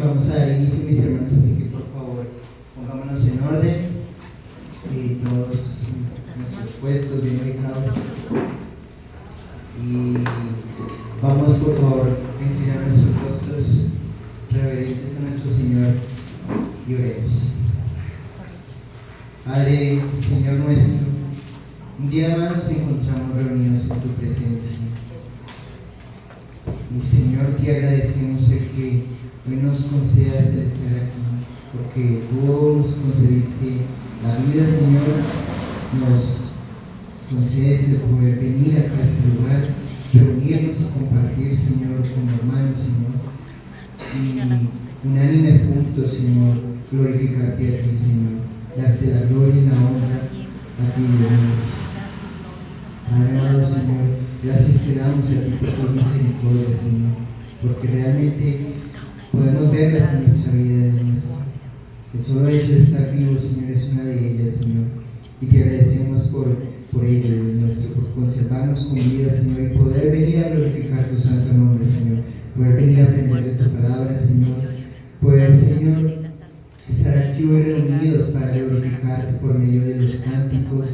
vamos a dar inicio, mis hermanos, así que por favor pongámonos en orden y todos nuestros puestos bien ubicados. Y vamos por favor a inclinar nuestros rostros reverentes a nuestro Señor y oremos. Padre, Señor nuestro, un día más nos encontramos reunidos en tu presencia. Y Señor, te agradecemos el que hoy nos concedas el estar aquí, porque tú nos concediste la vida, Señor, nos concedes el poder venir acá a este lugar, reunirnos y compartir, Señor, como hermanos, Señor, y unánimes juntos, Señor, glorificarte a ti, Señor, darte la gloria y la honra a ti, Dios. Padre amado, Señor, gracias te damos a ti por tu misericordia, Señor, porque realmente podemos verlas en nuestra vida, Señor. El solo hecho de estar vivos, Señor, es una de ellas, Señor, y te agradecemos por ello, Dios nuestro, por conservarnos con vida, Señor, y poder venir a glorificar tu santo nombre, Señor, poder venir a aprender de tu palabra, Señor, poder, Señor, estar aquí hoy reunidos para glorificarte por medio de los cánticos,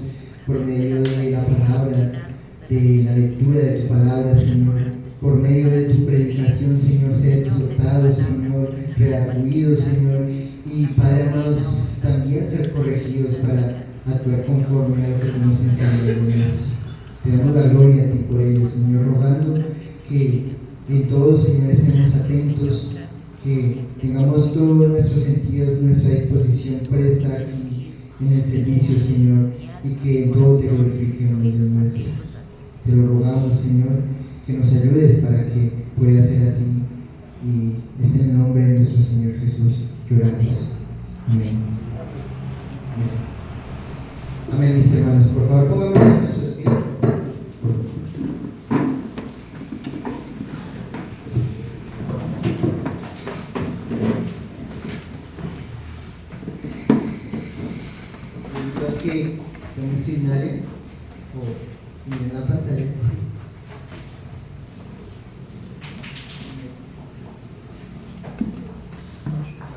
por medio de la palabra, de la lectura de tu palabra, Señor, por medio de tu predicación, Señor, ser exhortados, Señor, redarguidos, Señor, y Padre amados, también ser corregidos para actuar conforme a lo que tú nos enseñas, Dios. Te damos la gloria a ti por ello, Señor, rogando que en todo, Señor, estemos atentos, que tengamos todos nuestros sentidos, nuestra disposición para estar aquí en el servicio, Señor, y que en todo te glorifiquemos, Dios nuestro. Te lo rogamos, Señor, que nos ayudes para que pueda ser así, y es en el nombre de nuestro Señor Jesús que oramos. Amén. Amén. Amén, mis hermanos. Por favor, pongamos en nuestros pies. Creo que con un signario o miren la pantalla.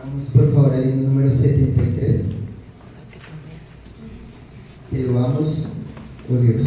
Vamos por favor al número 73. Te lo damos, oh Dios.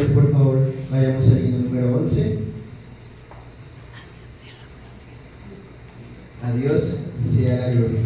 para que por favor vayamos al himno número 11. A Dios sea la gloria.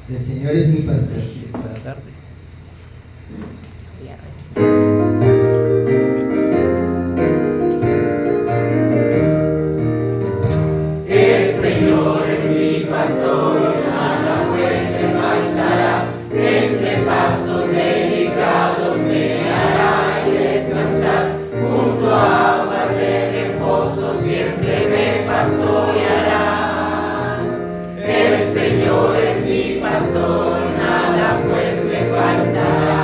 El Señor es mi pastor. Para la tarde. El Señor es mi pastor, nada pues me faltará. Entre pastos delicados me hará descansar. Junto a aguas de reposo siempre me pastoreará. El Señor es mi pastor, nada pues me faltará.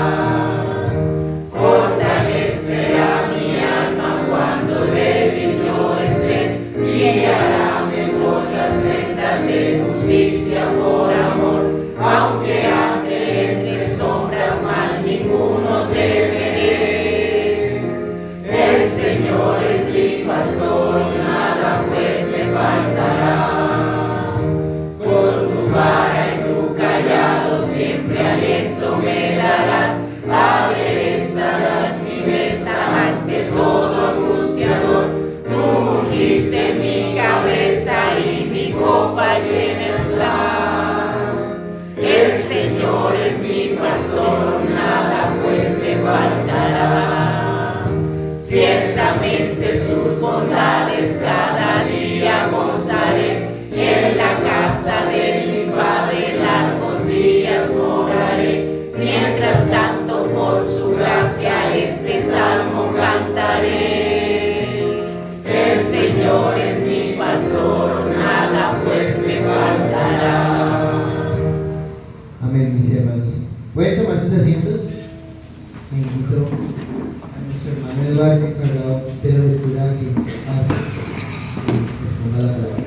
Fortalecerá mi alma cuando débil yo esté, guiaráme por las sendas de justicia por amor. Aunque ande entre sombras, mal ninguno temeré. El Señor es mi pastor, nada pues me faltará. Con tu vara y tu callado siempre aliento me darás. Aderezarás mi mesa ante todo angustiador. Tú ungiste mi cabeza y mi copa llena está. El Señor es mi pastor, nada pues me faltará. Ciertamente sus bondades cada día gozaré. Y en la casa de mi Padre largos días moraré. Mientras tanto por su gracia este salmo cantaré. El Señor es mi pastor, nada pues me faltará. Amén, mis hermanos. ¿Pueden tomar sus asientos? Me invito a nuestro hermano Eduardo, encargado de la lectura, que responda la palabra.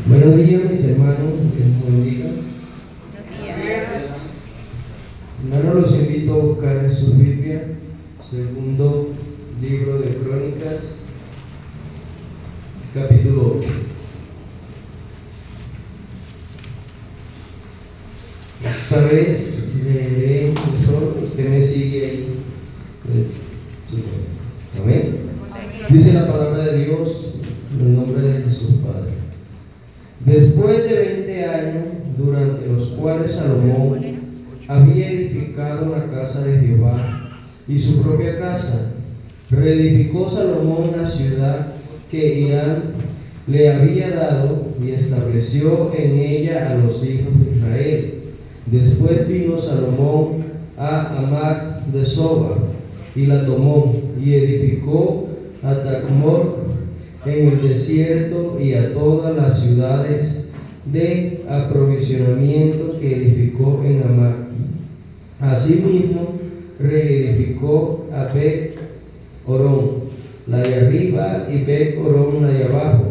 Buenos días, mis hermanos, que Dios los bendiga. Hermanos, los invito a buscar en su Biblia, segundo libro de Crónicas, capítulo 8. Esta vez leeré un solo, usted me sigue ahí. Pues, sí, amén. Dice la palabra de Dios en el nombre de Jesús Padre. Después de 20 años durante los cuales Salomón había edificado la casa de Jehová y su propia casa. Reedificó Salomón la ciudad que Hiram le había dado y estableció en ella a los hijos de Israel. Después vino Salomón a Hamath de Soba y la tomó y edificó a Tacmor en el desierto y a todas las ciudades de aprovisionamiento que edificó en Hamath. Asimismo reedificó a Bet-Horón, la de arriba, y Bet-Horón, la de abajo,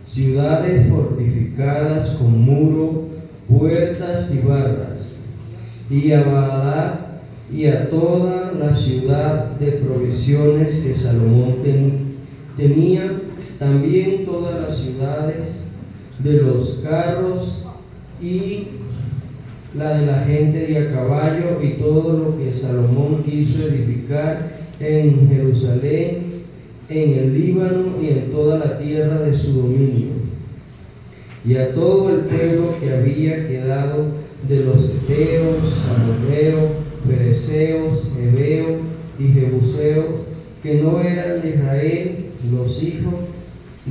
ciudades fortificadas con muro, puertas y barras, y a Baalat y a toda la ciudad de provisiones que Salomón tenía, también todas las ciudades de los carros y la de la gente de a caballo, y todo lo que Salomón quiso edificar en Jerusalén, en el Líbano y en toda la tierra de su dominio. Y a todo el pueblo que había quedado de los heteos, amorreos, fereceos, heveos y jebuseos, que no eran de Israel, los hijos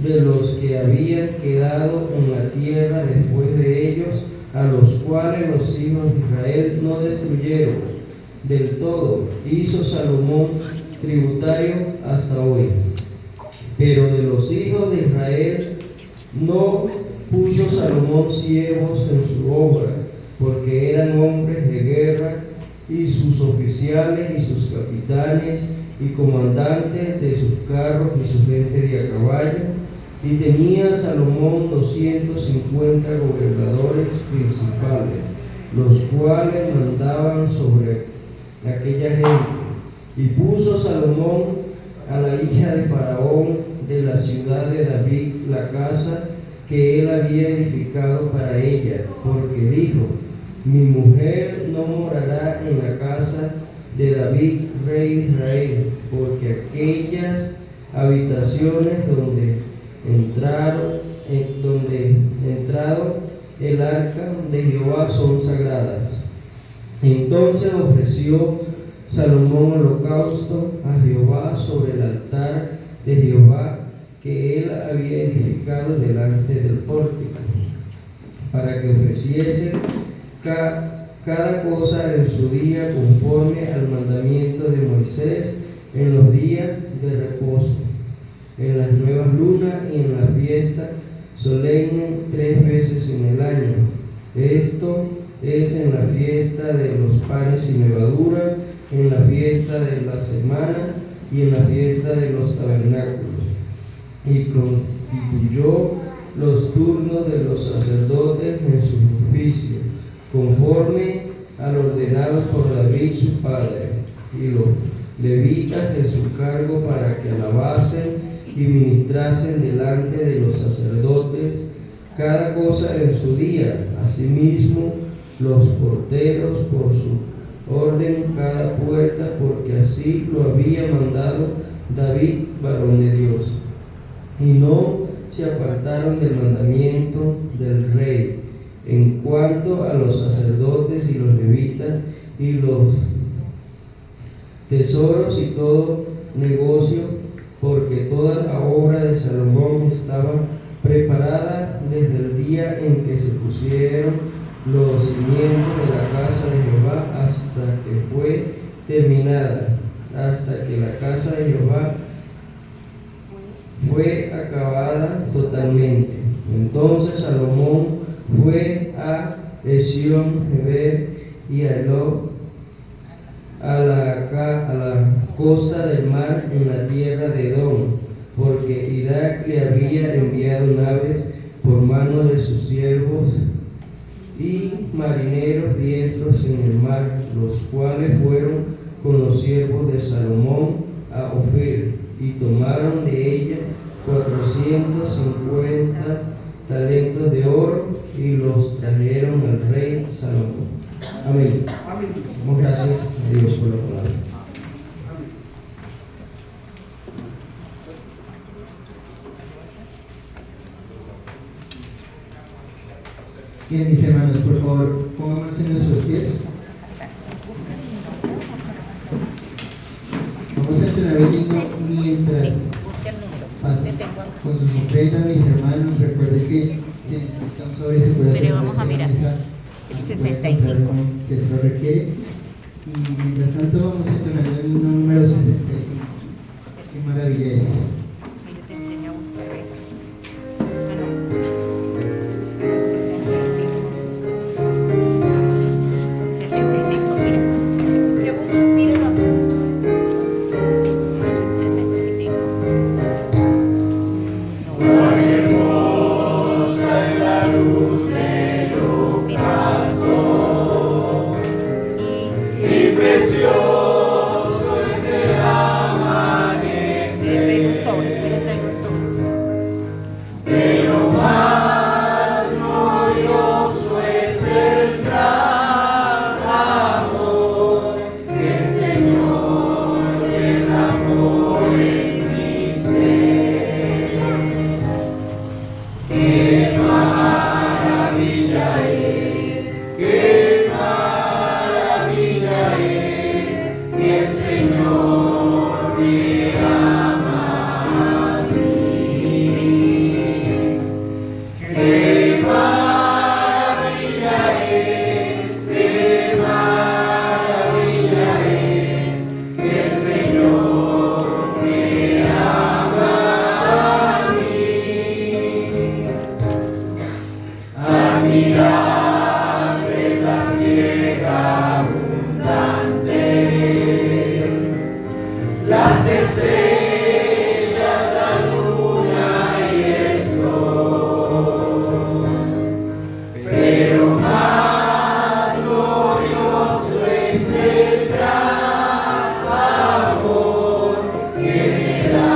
de los que habían quedado en la tierra después de ellos, a los cuales los hijos de Israel no destruyeron del todo, hizo Salomón tributario hasta hoy. Pero de los hijos de Israel no puso Salomón siervos en su obra, porque eran hombres de guerra, y sus oficiales y sus capitanes y comandantes de sus carros y su gente de a caballo. Y tenía Salomón 250 gobernadores principales, los cuales mandaban sobre aquella gente. Y puso Salomón a la hija de Faraón de la ciudad de David la casa que él había edificado para ella, porque dijo: mi mujer no morará en la casa de David, rey de Israel, porque aquellas habitaciones donde entrado el arca de Jehová son sagradas. Entonces ofreció Salomón holocausto a Jehová sobre el altar de Jehová que él había edificado delante del pórtico, para que ofreciese cada cosa en su día conforme al mandamiento de Moisés en los días de reposo, en las nuevas lunas y en la fiesta solemne 3 veces en el año. Esto es en la fiesta de los panes y levadura, en la fiesta de la semana y en la fiesta de los tabernáculos. Y constituyó los turnos de los sacerdotes en sus oficios, conforme al ordenado por David su padre, y los levitas en su cargo para que alabasen y ministrasen delante de los sacerdotes, cada cosa en su día. Asimismo los porteros por su orden cada puerta, porque así lo había mandado David, varón de Dios. Y no se apartaron del mandamiento del rey en cuanto a los sacerdotes y los levitas y los tesoros y todo negocio, porque toda la obra de Salomón estaba preparada desde el día en que se pusieron los cimientos de la casa de Jehová hasta que fue terminada, hasta que la casa de Jehová fue acabada totalmente. Entonces Salomón fue a Esión-Geber y a Elot, a la costa del mar en la tierra de Edom, porque Irak le había enviado naves por mano de sus siervos y marineros diestros en el mar, los cuales fueron con los siervos de Salomón a Ofir, y tomaron de ella 450 talentos de oro y los trajeron al rey Salomón. Amén. Damos gracias a Dios por la palabra. Bien, mis hermanos, por favor. pies. Vamos a entrenar el himno mientras con sus ofrendas, mis hermanos. Recuerden que si necesitan un sobre se puede hacer. Pero vamos a mirar el 65 que se lo requiere. Y mientras tanto vamos a entrenar el himno número 65. Qué maravilla es. Mira, te enseño a buscar ahí. Ah, no. 65, mira. ¿Qué buscas? Mira la 65. Cuán hermosa es la luz del ocaso y precioso es el amanecer. Pero más glorioso es el gran amor que el Señor derramó en mi ser. ¡Qué maravilla es! ¡Qué maravilla es! Que el Señor me ama a mí. ¡Qué maravilla es! ¡Qué maravilla es! Que el Señor me ama a mí. Admirable la ciega abundante, las estrellas, la luna y el sol, pero más glorioso es el gran amor que me da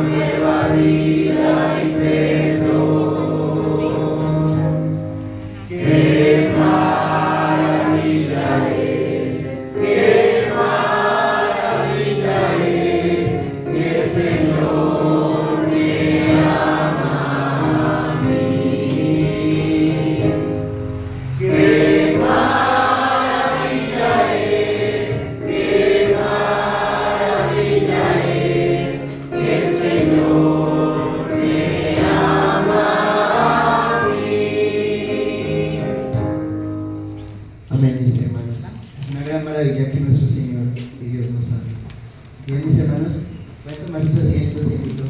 nueva vida y perdón. ¡Qué maravilla es! ¡Qué maravilla es! Que el Señor me ama a mí. ¡Qué maravilla es! ¡Qué maravilla es! Que el Señor me ama a mí. Amén, mis hermanos. Es una gran maravilla que nuestro Señor y Dios nos ame. Bien, mis hermanos, pueden tomar sus asientos y invito a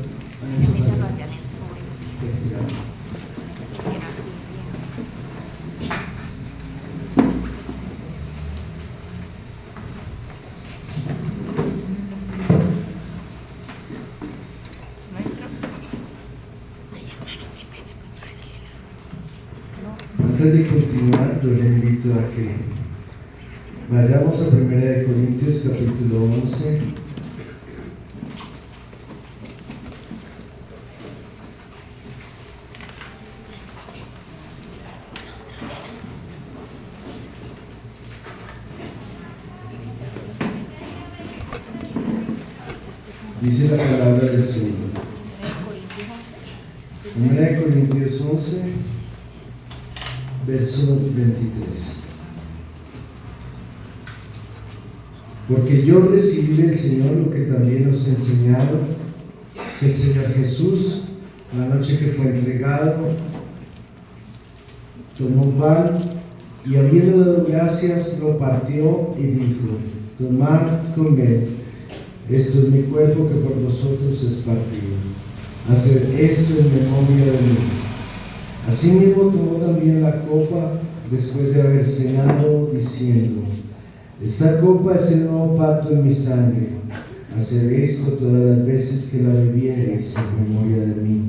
nuestro Mira, pastor. vayan en sobre. Bien así, bien. Antes de continuar, yo le invito a que vayamos a 1 Corintios capítulo 11. Dice la palabra del Señor. 1 Corintios 11, verso 23. Porque yo recibí del Señor lo que también os he enseñado, que el Señor Jesús, la noche que fue entregado, tomó pan y habiendo dado gracias, lo partió y dijo: tomad, comed, esto es mi cuerpo que por vosotros es partido. Haced esto en memoria de mí. Asimismo tomó también la copa después de haber cenado, diciendo: esta copa es el nuevo pacto en mi sangre. Haced esto todas las veces que la bebiereis en memoria de mí.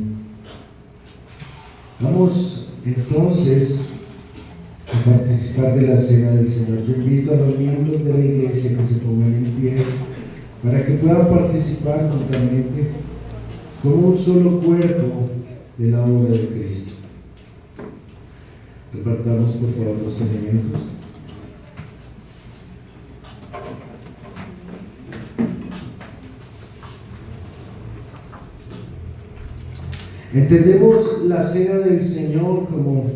Vamos entonces a participar de la cena del Señor. Yo invito a los miembros de la iglesia que se pongan en pie para que puedan participar juntamente como un solo cuerpo de la obra de Cristo. Repartamos por favor los elementos. Entendemos la cena del Señor como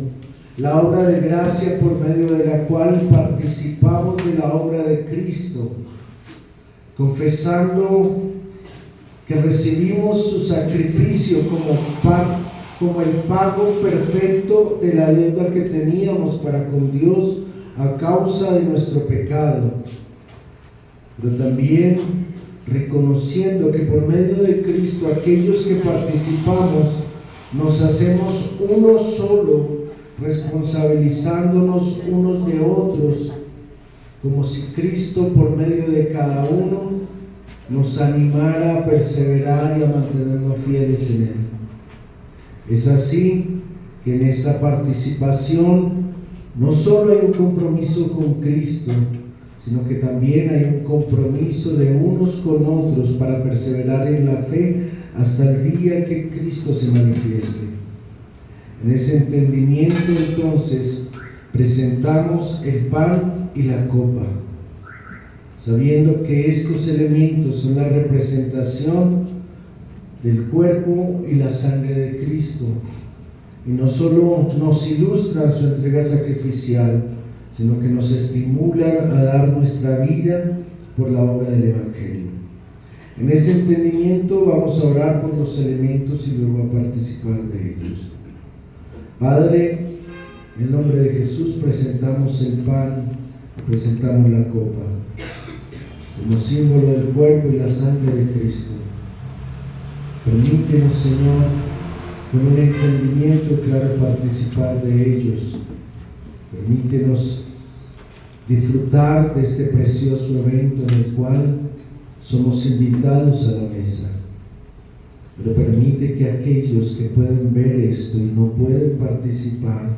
la obra de gracia por medio de la cual participamos de la obra de Cristo, confesando que recibimos su sacrificio como el pago perfecto de la deuda que teníamos para con Dios a causa de nuestro pecado, pero también reconociendo que por medio de Cristo aquellos que participamos nos hacemos uno solo, responsabilizándonos unos de otros, como si Cristo por medio de cada uno nos animara a perseverar y a mantenernos fieles en Él. Es así que en esta participación no solo hay un compromiso con Cristo, sino que también hay un compromiso de unos con otros para perseverar en la fe hasta el día que Cristo se manifieste. En ese entendimiento, entonces, presentamos el pan y la copa, sabiendo que estos elementos son la representación del cuerpo y la sangre de Cristo, y no solo nos ilustran su entrega sacrificial, sino que nos estimulan a dar nuestra vida por la obra del Evangelio. En ese entendimiento vamos a orar por los elementos y luego a participar de ellos. Padre, en nombre de Jesús presentamos el pan, presentamos la copa, como símbolo del cuerpo y la sangre de Cristo. Permítenos, Señor, con un entendimiento claro participar de ellos. Permítenos disfrutar de este precioso evento en el cual somos invitados a la mesa. Pero permite que aquellos que pueden ver esto y no pueden participar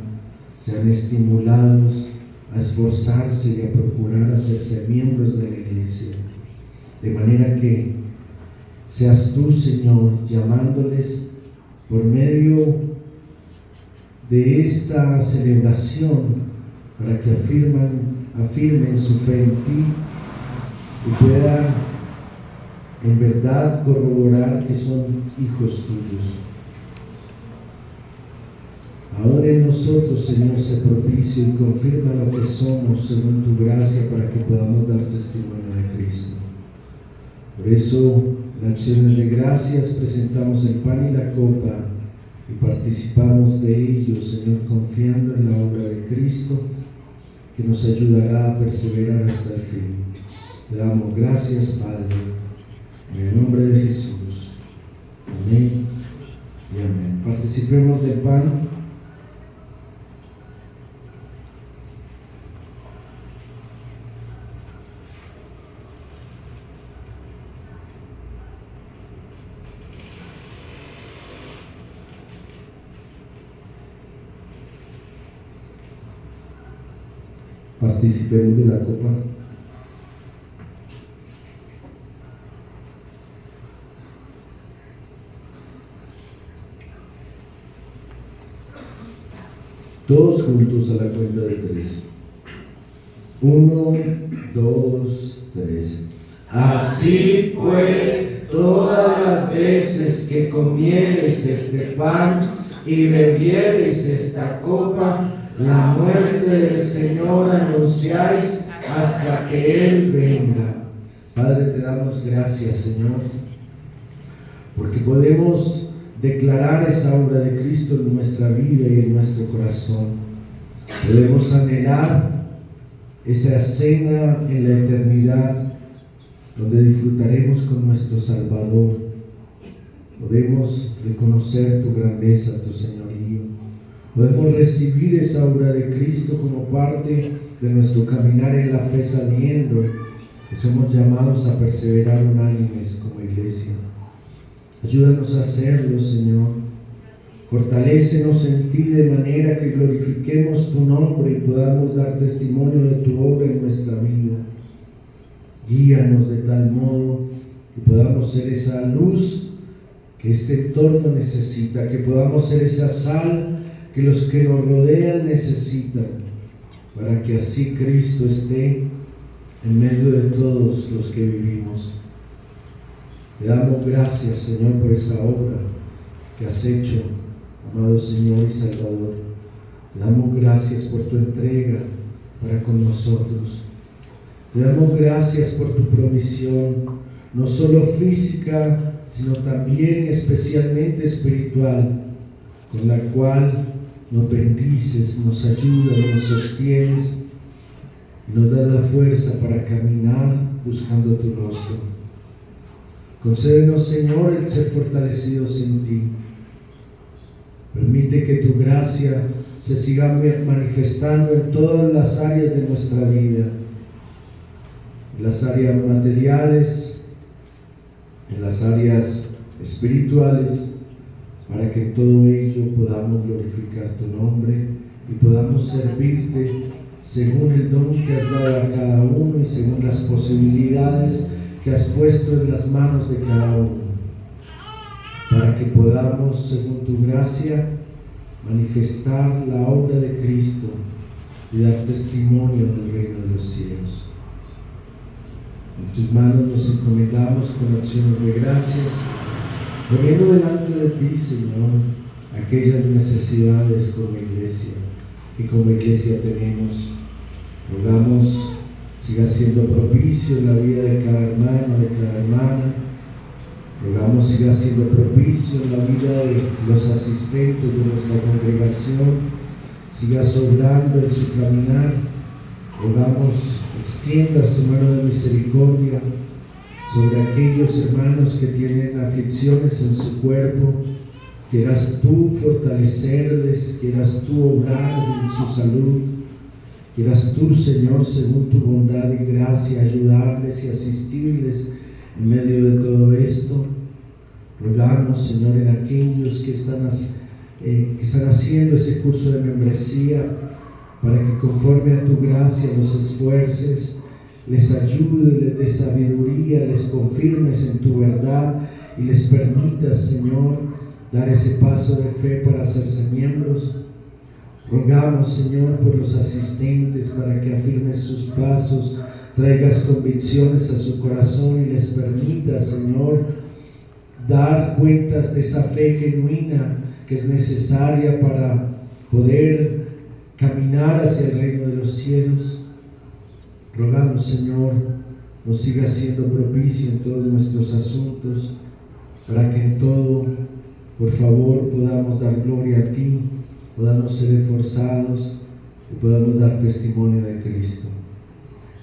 sean estimulados a esforzarse y a procurar hacerse miembros de la iglesia. De manera que seas tú, Señor, llamándoles por medio de esta celebración para que afirmen su fe en ti y puedan en verdad corroborar que son hijos tuyos. Ahora en nosotros, Señor, se propicia y confirma lo que somos según tu gracia para que podamos dar testimonio de Cristo. Por eso, en acciones de gracias presentamos el pan y la copa y participamos de ellos, Señor, confiando en la obra de Cristo que nos ayudará a perseverar hasta el fin. Te damos gracias, Padre, en el nombre de Jesús. Amén y amén. Participemos del pan. Participemos de la copa. Todos juntos a la cuenta de 3. 1, 2, 3. Así pues, todas las veces que comiereis este pan y bebiereis esta copa, la muerte del Señor anunciáis hasta que Él venga. Padre, te damos gracias, Señor, porque podemos declarar esa obra de Cristo en nuestra vida y en nuestro corazón. Podemos anhelar esa cena en la eternidad, donde disfrutaremos con nuestro Salvador. Podemos reconocer tu grandeza, tu señorío. Podemos recibir esa obra de Cristo como parte de nuestro caminar en la fe, sabiendo que somos llamados a perseverar unánimes como iglesia. Ayúdanos a hacerlo, Señor. Fortalécenos en ti de manera que glorifiquemos tu nombre y podamos dar testimonio de tu obra en nuestra vida. Guíanos de tal modo que podamos ser esa luz que este entorno necesita, que podamos ser esa sal que los que nos rodean necesitan, para que así Cristo esté en medio de todos los que vivimos. Te damos gracias, Señor, por esa obra que has hecho, amado Señor y Salvador. Te damos gracias por tu entrega para con nosotros. Te damos gracias por tu provisión, no solo física, sino también especialmente espiritual, con la cual nos bendices, nos ayudas, nos sostienes y nos das la fuerza para caminar buscando tu rostro. Concédenos, Señor, el ser fortalecidos en ti. Permite que tu gracia se siga manifestando en todas las áreas de nuestra vida, en las áreas materiales, en las áreas espirituales, para que en todo ello podamos glorificar tu nombre y podamos servirte según el don que has dado a cada uno y según las posibilidades que has puesto en las manos de cada uno, para que podamos, según tu gracia, manifestar la obra de Cristo y dar testimonio del reino de los cielos. En tus manos nos encomendamos con acciones de gracias, poniendo delante de ti, Señor, aquellas necesidades como iglesia, que como iglesia tenemos. Rogamos siga siendo propicio en la vida de cada hermano, de cada hermana. Rogamos siga siendo propicio en la vida de los asistentes de nuestra congregación, siga sobrando en su caminar. Rogamos extiendas tu mano de misericordia sobre aquellos hermanos que tienen aflicciones en su cuerpo. Quieras tú fortalecerles, quieras tú obrar en su salud, quieras tú, Señor, según tu bondad y gracia, ayudarles y asistirles en medio de todo esto. Rogamos, Señor, en aquellos que están haciendo ese curso de membresía, para que conforme a tu gracia los esfuerces, les ayudes, les des sabiduría, les confirmes en tu verdad y les permitas, Señor, dar ese paso de fe para hacerse miembros. Rogamos, Señor, por los asistentes, para que afirmes sus pasos, traigas convicciones a su corazón y les permitas, Señor, dar cuentas de esa fe genuina que es necesaria para poder caminar hacia el reino de los cielos. Rogamos, Señor, nos siga siendo propicio en todos nuestros asuntos, para que en todo, por favor, podamos dar gloria a ti, podamos ser esforzados y podamos dar testimonio de Cristo.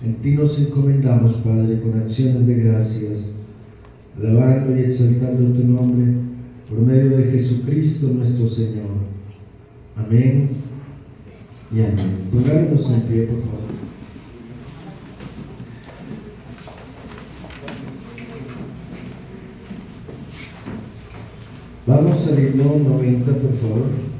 En ti nos encomendamos, Padre, con acciones de gracias, alabando y exaltando tu nombre, por medio de Jesucristo nuestro Señor. Amén y amén. Pongámonos en pie, por favor. Vamos al himno 90, por favor.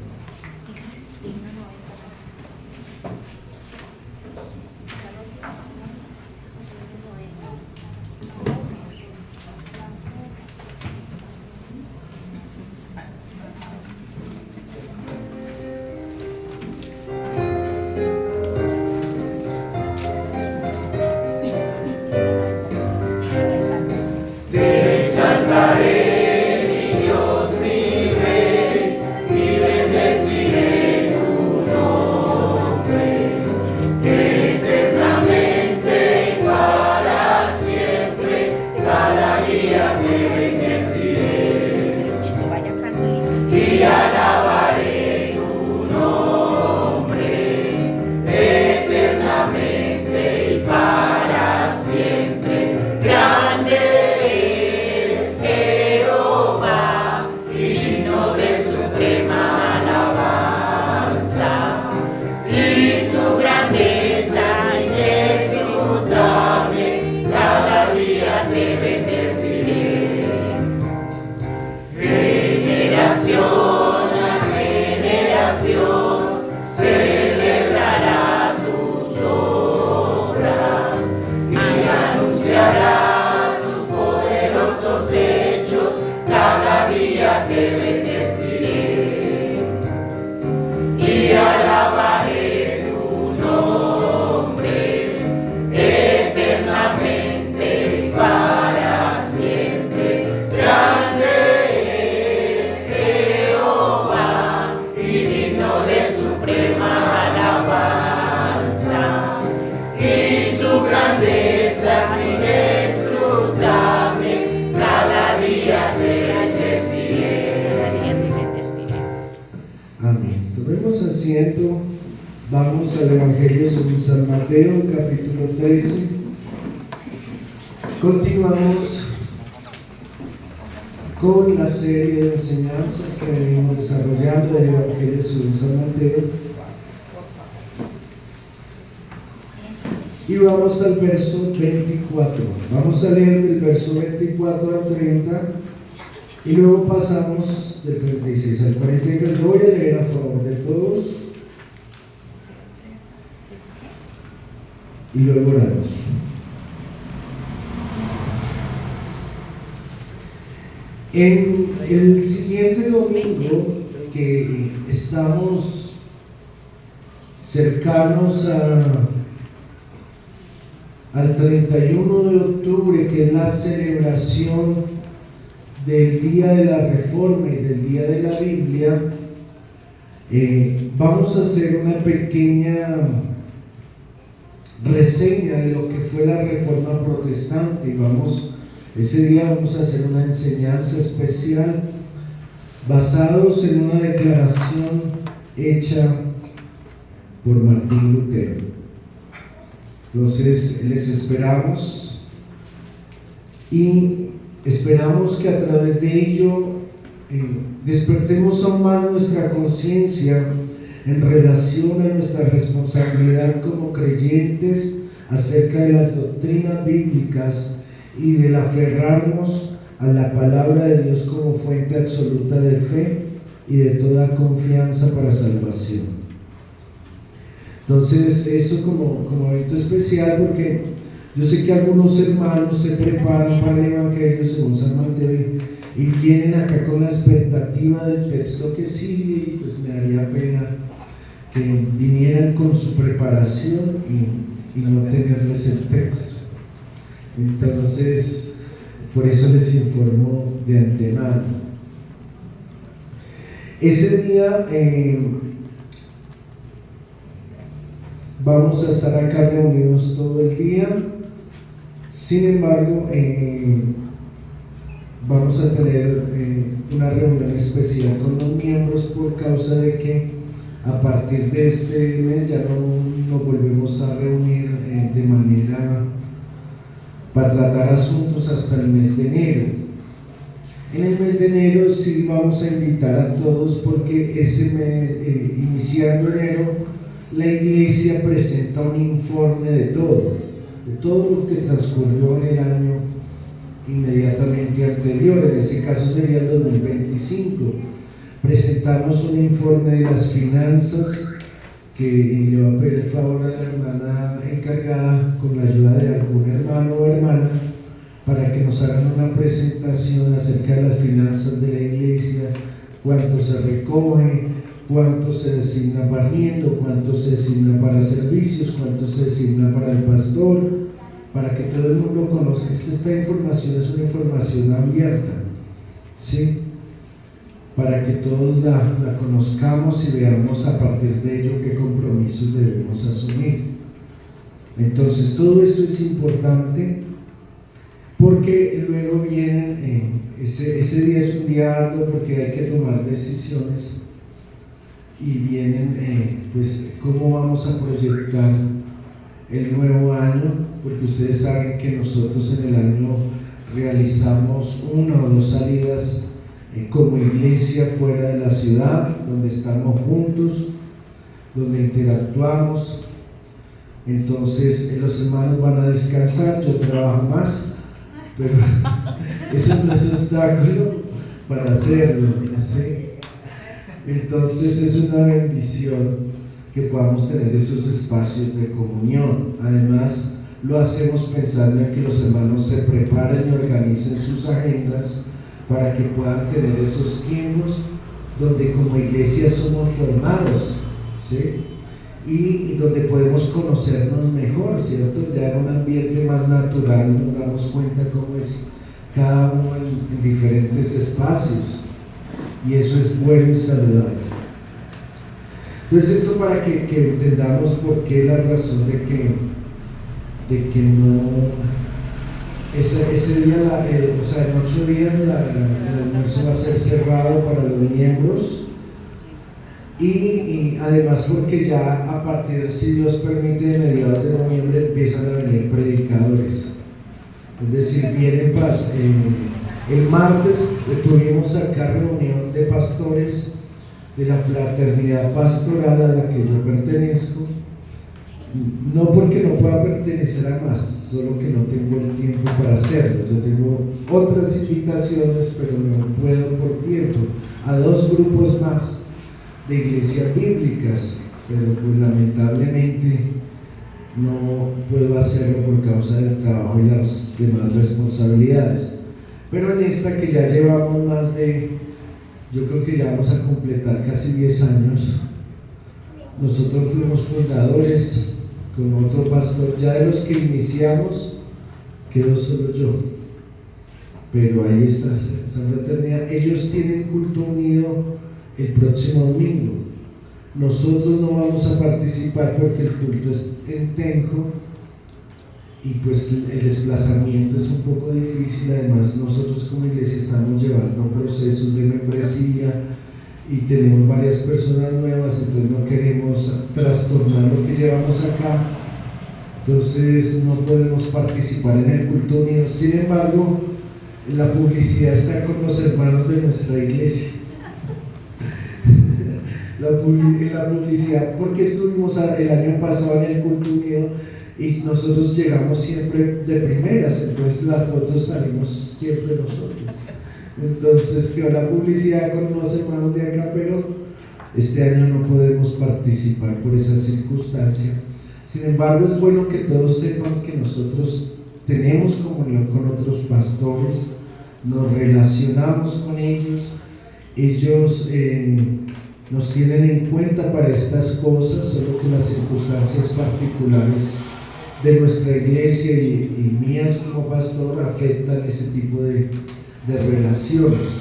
Te exaltaré, mi Dios, mi Rey, mi bendito. Vamos al Evangelio según San Mateo, capítulo 13. Continuamos con la serie de enseñanzas que venimos desarrollando del Evangelio según San Mateo. Y vamos al verso 24. Vamos a leer del verso 24 al 30 y luego pasamos del 36 al 43. Yo voy a leer a favor de todos y luego oramos. En el siguiente domingo, que estamos cercanos al 31 de octubre, que es la celebración del Día de la Reforma y del Día de la Biblia, vamos a hacer una pequeña reseña de lo que fue la Reforma Protestante y ese día vamos a hacer una enseñanza especial basados en una declaración hecha por Martín Lutero. Entonces les esperamos y esperamos que a través de ello despertemos aún más nuestra conciencia en relación a nuestra responsabilidad como creyentes acerca de las doctrinas bíblicas y del aferrarnos a la palabra de Dios como fuente absoluta de fe y de toda confianza para salvación. Entonces, eso como evento especial, porque yo sé que algunos hermanos se preparan para el Evangelio según San Mateo y vienen acá con la expectativa del texto que sigue, y pues me daría pena que vinieran con su preparación y no tenerles el texto. Entonces, por eso les informo de antemano. Ese día vamos a estar acá reunidos todo el día. Sin embargo, vamos a tener una reunión especial con los miembros por causa de que a partir de este mes ya no nos volvemos a reunir de manera para tratar asuntos hasta el mes de enero. En el mes de enero sí vamos a invitar a todos, porque ese mes, iniciando enero, la iglesia presenta un informe de todo lo que transcurrió en el año inmediatamente anterior. En ese caso sería el 2025. Presentamos un informe de las finanzas que le va a pedir el favor a la hermana encargada, con la ayuda de algún hermano o hermana, para que nos hagan una presentación acerca de las finanzas de la iglesia, cuánto se recoge, cuánto se designa para arriendo, cuánto se designa para servicios, cuánto se designa para el pastor, para que todo el mundo conozca. Esta información es una información abierta, ¿sí? Para que todos la conozcamos y veamos a partir de ello qué compromisos debemos asumir. Entonces, todo esto es importante, porque luego vienen, ese día es un día arduo porque hay que tomar decisiones, y vienen, pues, cómo vamos a proyectar el nuevo año, porque ustedes saben que nosotros en el año realizamos 1 o 2 salidas como iglesia fuera de la ciudad, donde estamos juntos, donde interactuamos. Entonces los hermanos van a descansar, yo trabajo más, pero eso no es obstáculo para hacerlo, ¿sí? Entonces es una bendición que podamos tener esos espacios de comunión. Además, lo hacemos pensando en que los hermanos se preparen y organicen sus agendas para que puedan tener esos tiempos donde como iglesia somos formados, ¿sí? Y donde podemos conocernos mejor, ¿cierto? Ya en un ambiente más natural nos damos cuenta cómo es cada uno en diferentes espacios, y eso es bueno y saludable. Entonces, esto para que entendamos por qué la razón de que no, ese día, o sea, en 8 días el almuerzo va a ser cerrado para los miembros, y además porque ya a partir, si Dios permite, de mediados de noviembre empiezan a venir predicadores. Es decir, vienen el martes tuvimos acá reunión de pastores de la fraternidad pastoral a la que yo pertenezco, no porque no pueda pertenecer a más, solo que no tengo el tiempo para hacerlo. Yo tengo otras invitaciones, pero no puedo por tiempo, a 2 grupos más de iglesias bíblicas, pero pues lamentablemente no puedo hacerlo por causa del trabajo y las demás responsabilidades. Pero en esta que ya llevamos más de, yo creo que ya vamos a completar casi 10 años, nosotros fuimos fundadores con otro pastor. Ya de los que iniciamos quedó solo yo, pero ahí está esa fraternidad. Ellos tienen culto unido el próximo domingo. Nosotros no vamos a participar porque el culto es en Tenjo y pues el desplazamiento es un poco difícil. Además, nosotros como iglesia estamos llevando procesos de membresía y tenemos varias personas nuevas, entonces no queremos trastornar lo que llevamos acá, entonces no podemos participar en el culto unido. Sin embargo, la publicidad está con los hermanos de nuestra iglesia. La publicidad, porque estuvimos el año pasado en el culto unido y nosotros llegamos siempre de primeras, entonces las fotos salimos siempre nosotros. Entonces quedó la publicidad con los hermanos de acá, pero este año no podemos participar por esa circunstancia. Sin embargo, es bueno que todos sepan que nosotros tenemos comunión con otros pastores, nos relacionamos con ellos, ellos nos tienen en cuenta para estas cosas, solo que las circunstancias particulares de nuestra iglesia y mías como pastor afectan ese tipo de relaciones,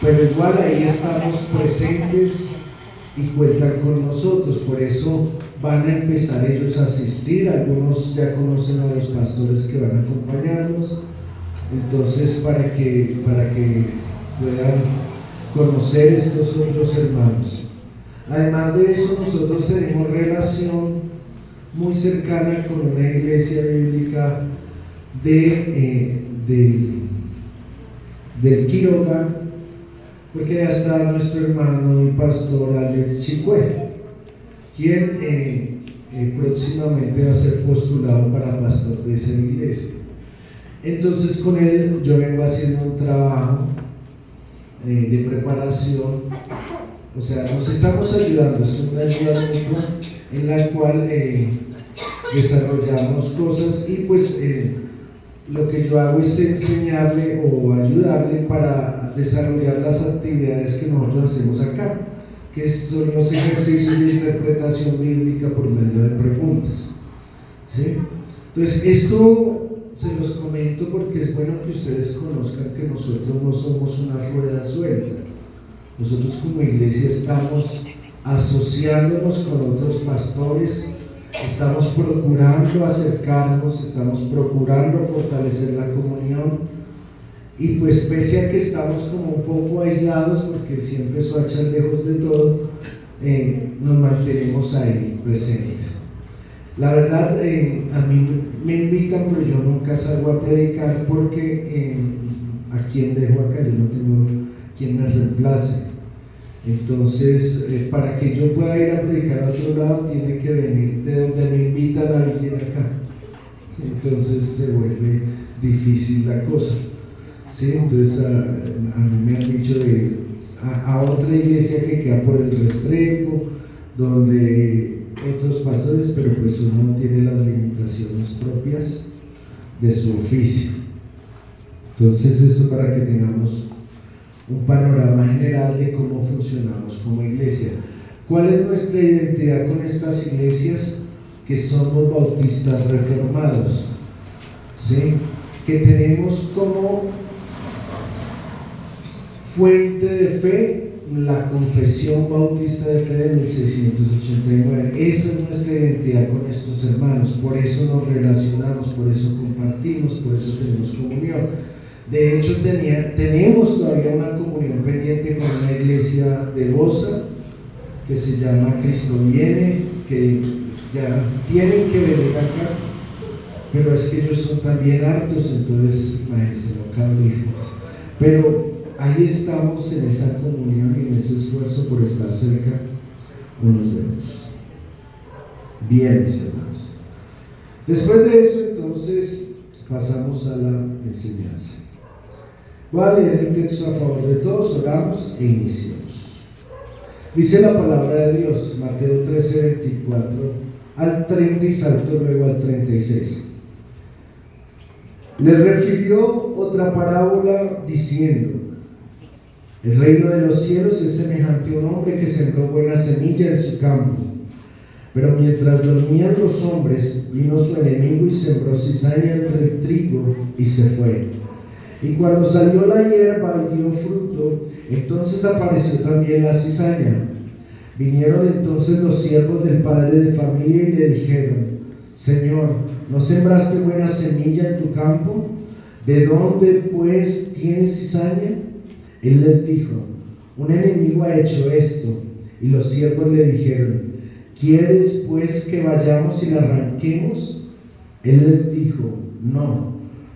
pero igual ahí estamos presentes y cuentan con nosotros. Por eso van a empezar ellos a asistir, algunos ya conocen a los pastores que van a acompañarnos, entonces para que puedan conocer estos otros hermanos. Además de eso, nosotros tenemos relación muy cercana con una iglesia bíblica del Quiroga, porque ya está nuestro hermano y pastor Alex Chicue, quien próximamente va a ser postulado para pastor de esa iglesia. Entonces con él yo vengo haciendo un trabajo de preparación, o sea, nos estamos ayudando, es una ayuda mutua en la cual desarrollamos cosas y pues lo que yo hago es enseñarle o ayudarle para desarrollar las actividades que nosotros hacemos acá, que son los ejercicios de interpretación bíblica por medio de preguntas, ¿sí? Entonces esto se los comento porque es bueno que ustedes conozcan que nosotros no somos una rueda suelta. Nosotros como iglesia estamos asociándonos con otros pastores, estamos procurando acercarnos, estamos procurando fortalecer la comunión y pues pese a que estamos como un poco aislados porque siempre Soacha lejos de todo, nos mantenemos ahí presentes. La verdad, a mí me invitan, pero yo nunca salgo a predicar porque ¿a quién dejo acá? Yo no tengo quien me reemplace. Entonces, para que yo pueda ir a predicar a otro lado, tiene que venir de donde me invitan a alguien acá. Entonces se vuelve difícil la cosa. ¿Sí? Entonces, a mí me han dicho de a otra iglesia que queda por el Restrepo, donde otros pastores, pero pues uno tiene las limitaciones propias de su oficio. Entonces esto para que tengamos un panorama general de cómo funcionamos como iglesia. ¿Cuál es nuestra identidad con estas iglesias? Que somos bautistas reformados, ¿sí? Que tenemos como fuente de fe la Confesión Bautista de Fe de 1689. Esa es nuestra identidad con estos hermanos, por eso nos relacionamos, por eso compartimos, por eso tenemos comunión. De hecho, tenemos todavía una comunión pendiente con una iglesia de Bosa, que se llama Cristo Viene, que ya tienen que venir acá, pero es que ellos son también hartos, entonces imagínense, no cambiemos. Pero ahí estamos en esa comunión y en ese esfuerzo por estar cerca unos de otros. Bien, mis hermanos. Después de eso, entonces, pasamos a la enseñanza. Voy a leer el texto a favor de todos, oramos e iniciamos. Dice la palabra de Dios, Mateo 13, 24 al 30 y salto luego al 36. Le refirió otra parábola diciendo: el reino de los cielos es semejante a un hombre que sembró buena semilla en su campo. Pero mientras dormían los hombres, vino su enemigo y sembró cizaña entre el trigo y se fue. Y cuando salió la hierba y dio fruto, entonces apareció también la cizaña. Vinieron entonces los siervos del padre de familia y le dijeron: Señor, ¿no sembraste buena semilla en tu campo? ¿De dónde pues tienes cizaña? Él les dijo: un enemigo ha hecho esto. Y los siervos le dijeron: ¿quieres pues que vayamos y la arranquemos? Él les dijo: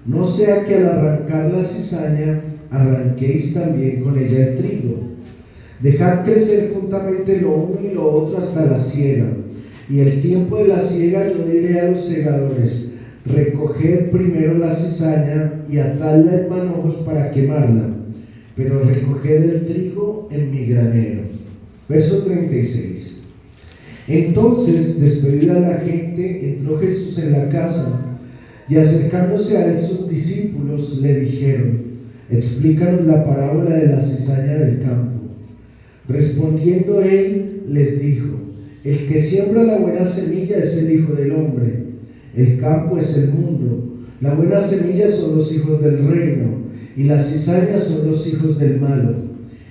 no sea que al arrancar la cizaña arranquéis también con ella el trigo. Dejad crecer juntamente lo uno y lo otro hasta la siega. Y el tiempo de la siega yo diré a los segadores: recoged primero la cizaña y atadla en manojos para quemarla, pero recoged el trigo en mi granero. Verso 36. Entonces, despedida la gente, entró Jesús en la casa, y acercándose a él sus discípulos le dijeron: explícanos la parábola de la cizaña del campo. Respondiendo él, les dijo: el que siembra la buena semilla es el Hijo del Hombre. El campo es el mundo. La buena semilla son los hijos del reino, y las cizañas son los hijos del malo.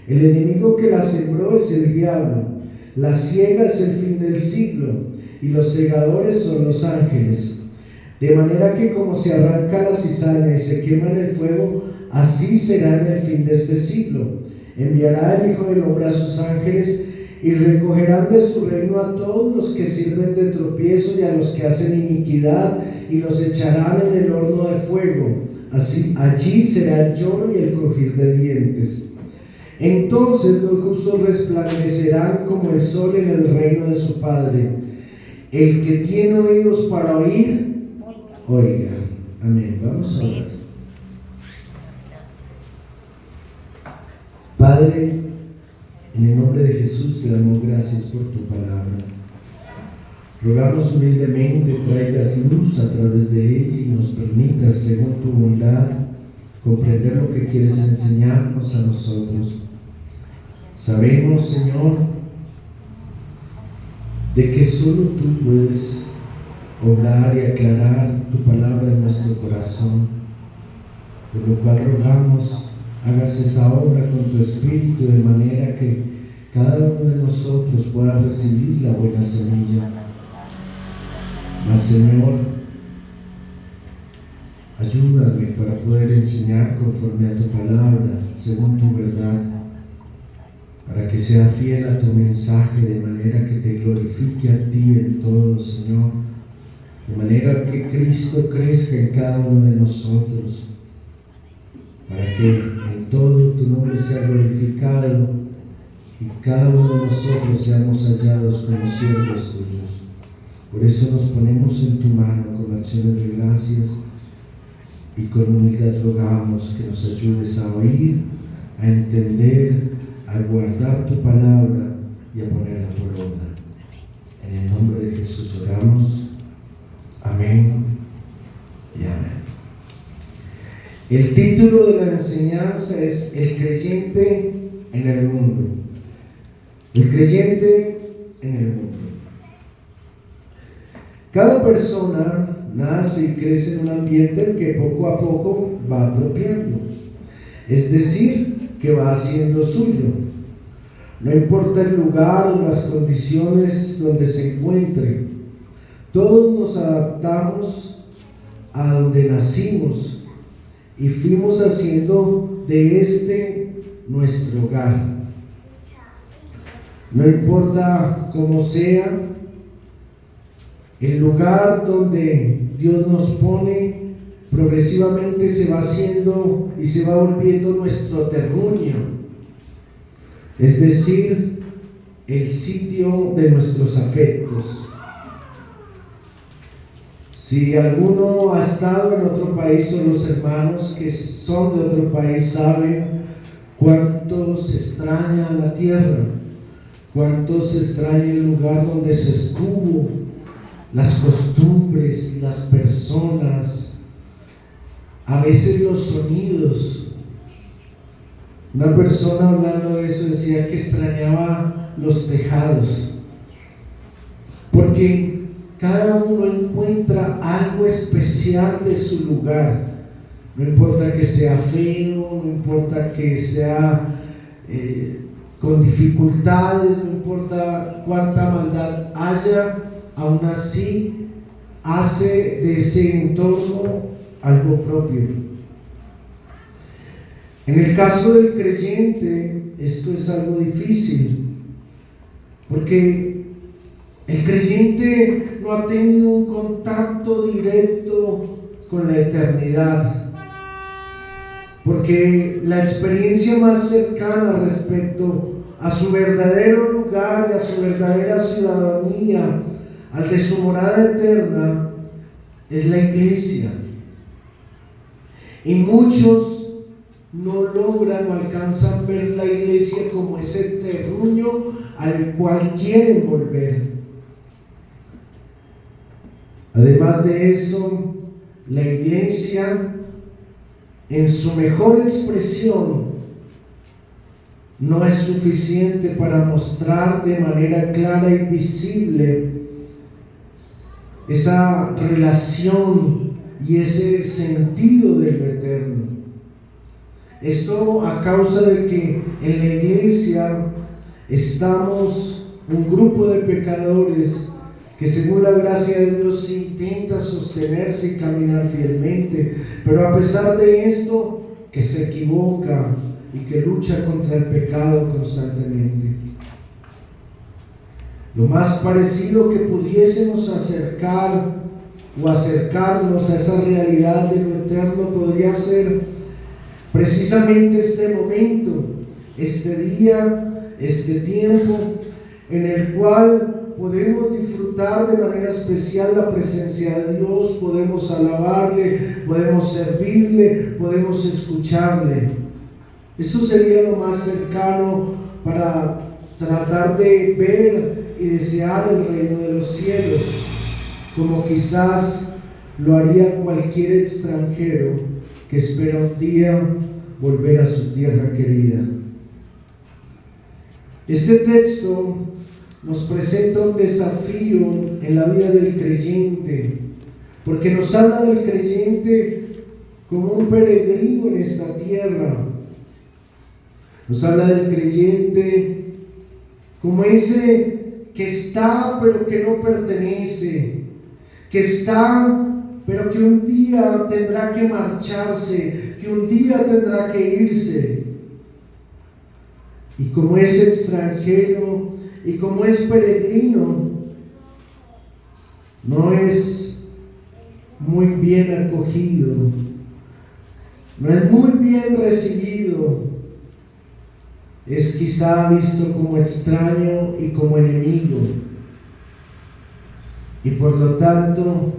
El enemigo que la sembró es el diablo. La siega es el fin del siglo, y los segadores son los ángeles. De manera que como se arranca la cizaña y se quema en el fuego, así será en el fin de este siglo. Enviará el Hijo del Hombre a sus ángeles, y recogerán de su reino a todos los que sirven de tropiezo y a los que hacen iniquidad, y los echarán en el horno de fuego. Así, allí será el lloro y el crujir de dientes. Entonces los justos resplandecerán como el sol en el reino de su Padre. El que tiene oídos para oír, oiga. Amén. Vamos a orar. Padre, en el nombre de Jesús te damos gracias por tu palabra. Rogamos humildemente traigas luz a través de ella y nos permitas, según tu bondad, comprender lo que quieres enseñarnos a nosotros. Sabemos, Señor, de que solo tú puedes obrar y aclarar tu palabra en nuestro corazón, por lo cual rogamos hagas esa obra con tu Espíritu, de manera que cada uno de nosotros pueda recibir la buena semilla. Mas, Señor, ayúdame para poder enseñar conforme a tu palabra, según tu verdad, para que sea fiel a tu mensaje, de manera que te glorifique a ti en todo, Señor, de manera que Cristo crezca en cada uno de nosotros, para que en todo tu nombre sea glorificado y cada uno de nosotros seamos hallados como siervos tuyos. Por eso nos ponemos en tu mano con acciones de gracias y con humildad rogamos que nos ayudes a oír, a entender, a guardar tu palabra y a ponerla por obra. En el nombre de Jesús oramos. Amén y amén. El título de la enseñanza es El creyente en el mundo. El creyente en el mundo. Cada persona nace y crece en un ambiente que poco a poco va apropiando, es decir, que va haciendo suyo. No importa el lugar o las condiciones donde se encuentre, todos nos adaptamos a donde nacimos y fuimos haciendo de este nuestro hogar. No importa cómo sea, el lugar donde Dios nos pone progresivamente se va haciendo y se va volviendo nuestro terruño, es decir, el sitio de nuestros afectos. Si alguno ha estado en otro país, o los hermanos que son de otro país saben cuánto se extraña la tierra, cuánto se extraña el lugar donde se estuvo, las costumbres, las personas, a veces los sonidos. Una persona hablando de eso decía que extrañaba los tejados, porque cada uno encuentra algo especial de su lugar. No importa que sea feo, no importa que sea con dificultades, no importa cuánta maldad haya, aún así hace de ese entorno algo propio. En el caso del creyente, esto es algo difícil, porque el creyente no ha tenido un contacto directo con la eternidad, porque la experiencia más cercana respecto a su verdadero lugar y a su verdadera ciudadanía, al de su morada eterna, es la iglesia. Y muchos no logran o alcanzan ver la iglesia como ese terruño al cual quieren volver. Además de eso, la iglesia, en su mejor expresión, no es suficiente para mostrar de manera clara y visible esa relación y ese sentido de lo eterno. Esto a causa de que en la iglesia estamos un grupo de pecadores que según la gracia de Dios intenta sostenerse y caminar fielmente, pero a pesar de esto, que se equivoca y que lucha contra el pecado constantemente. Lo más parecido que pudiésemos acercar o acercarnos a esa realidad de lo eterno podría ser precisamente este momento, este día, este tiempo en el cual podemos disfrutar de manera especial la presencia de Dios, podemos alabarle, podemos servirle, podemos escucharle. Esto sería lo más cercano para tratar de ver y desear el reino de los cielos, como quizás lo haría cualquier extranjero que espera un día volver a su tierra querida. Este texto nos presenta un desafío en la vida del creyente, porque nos habla del creyente como un peregrino en esta tierra. Nos habla del creyente como ese que está pero que no pertenece, que está pero que un día tendrá que marcharse, que un día tendrá que irse. Y como es extranjero y como es peregrino, no es muy bien acogido, no es muy bien recibido, es quizá visto como extraño y como enemigo, y por lo tanto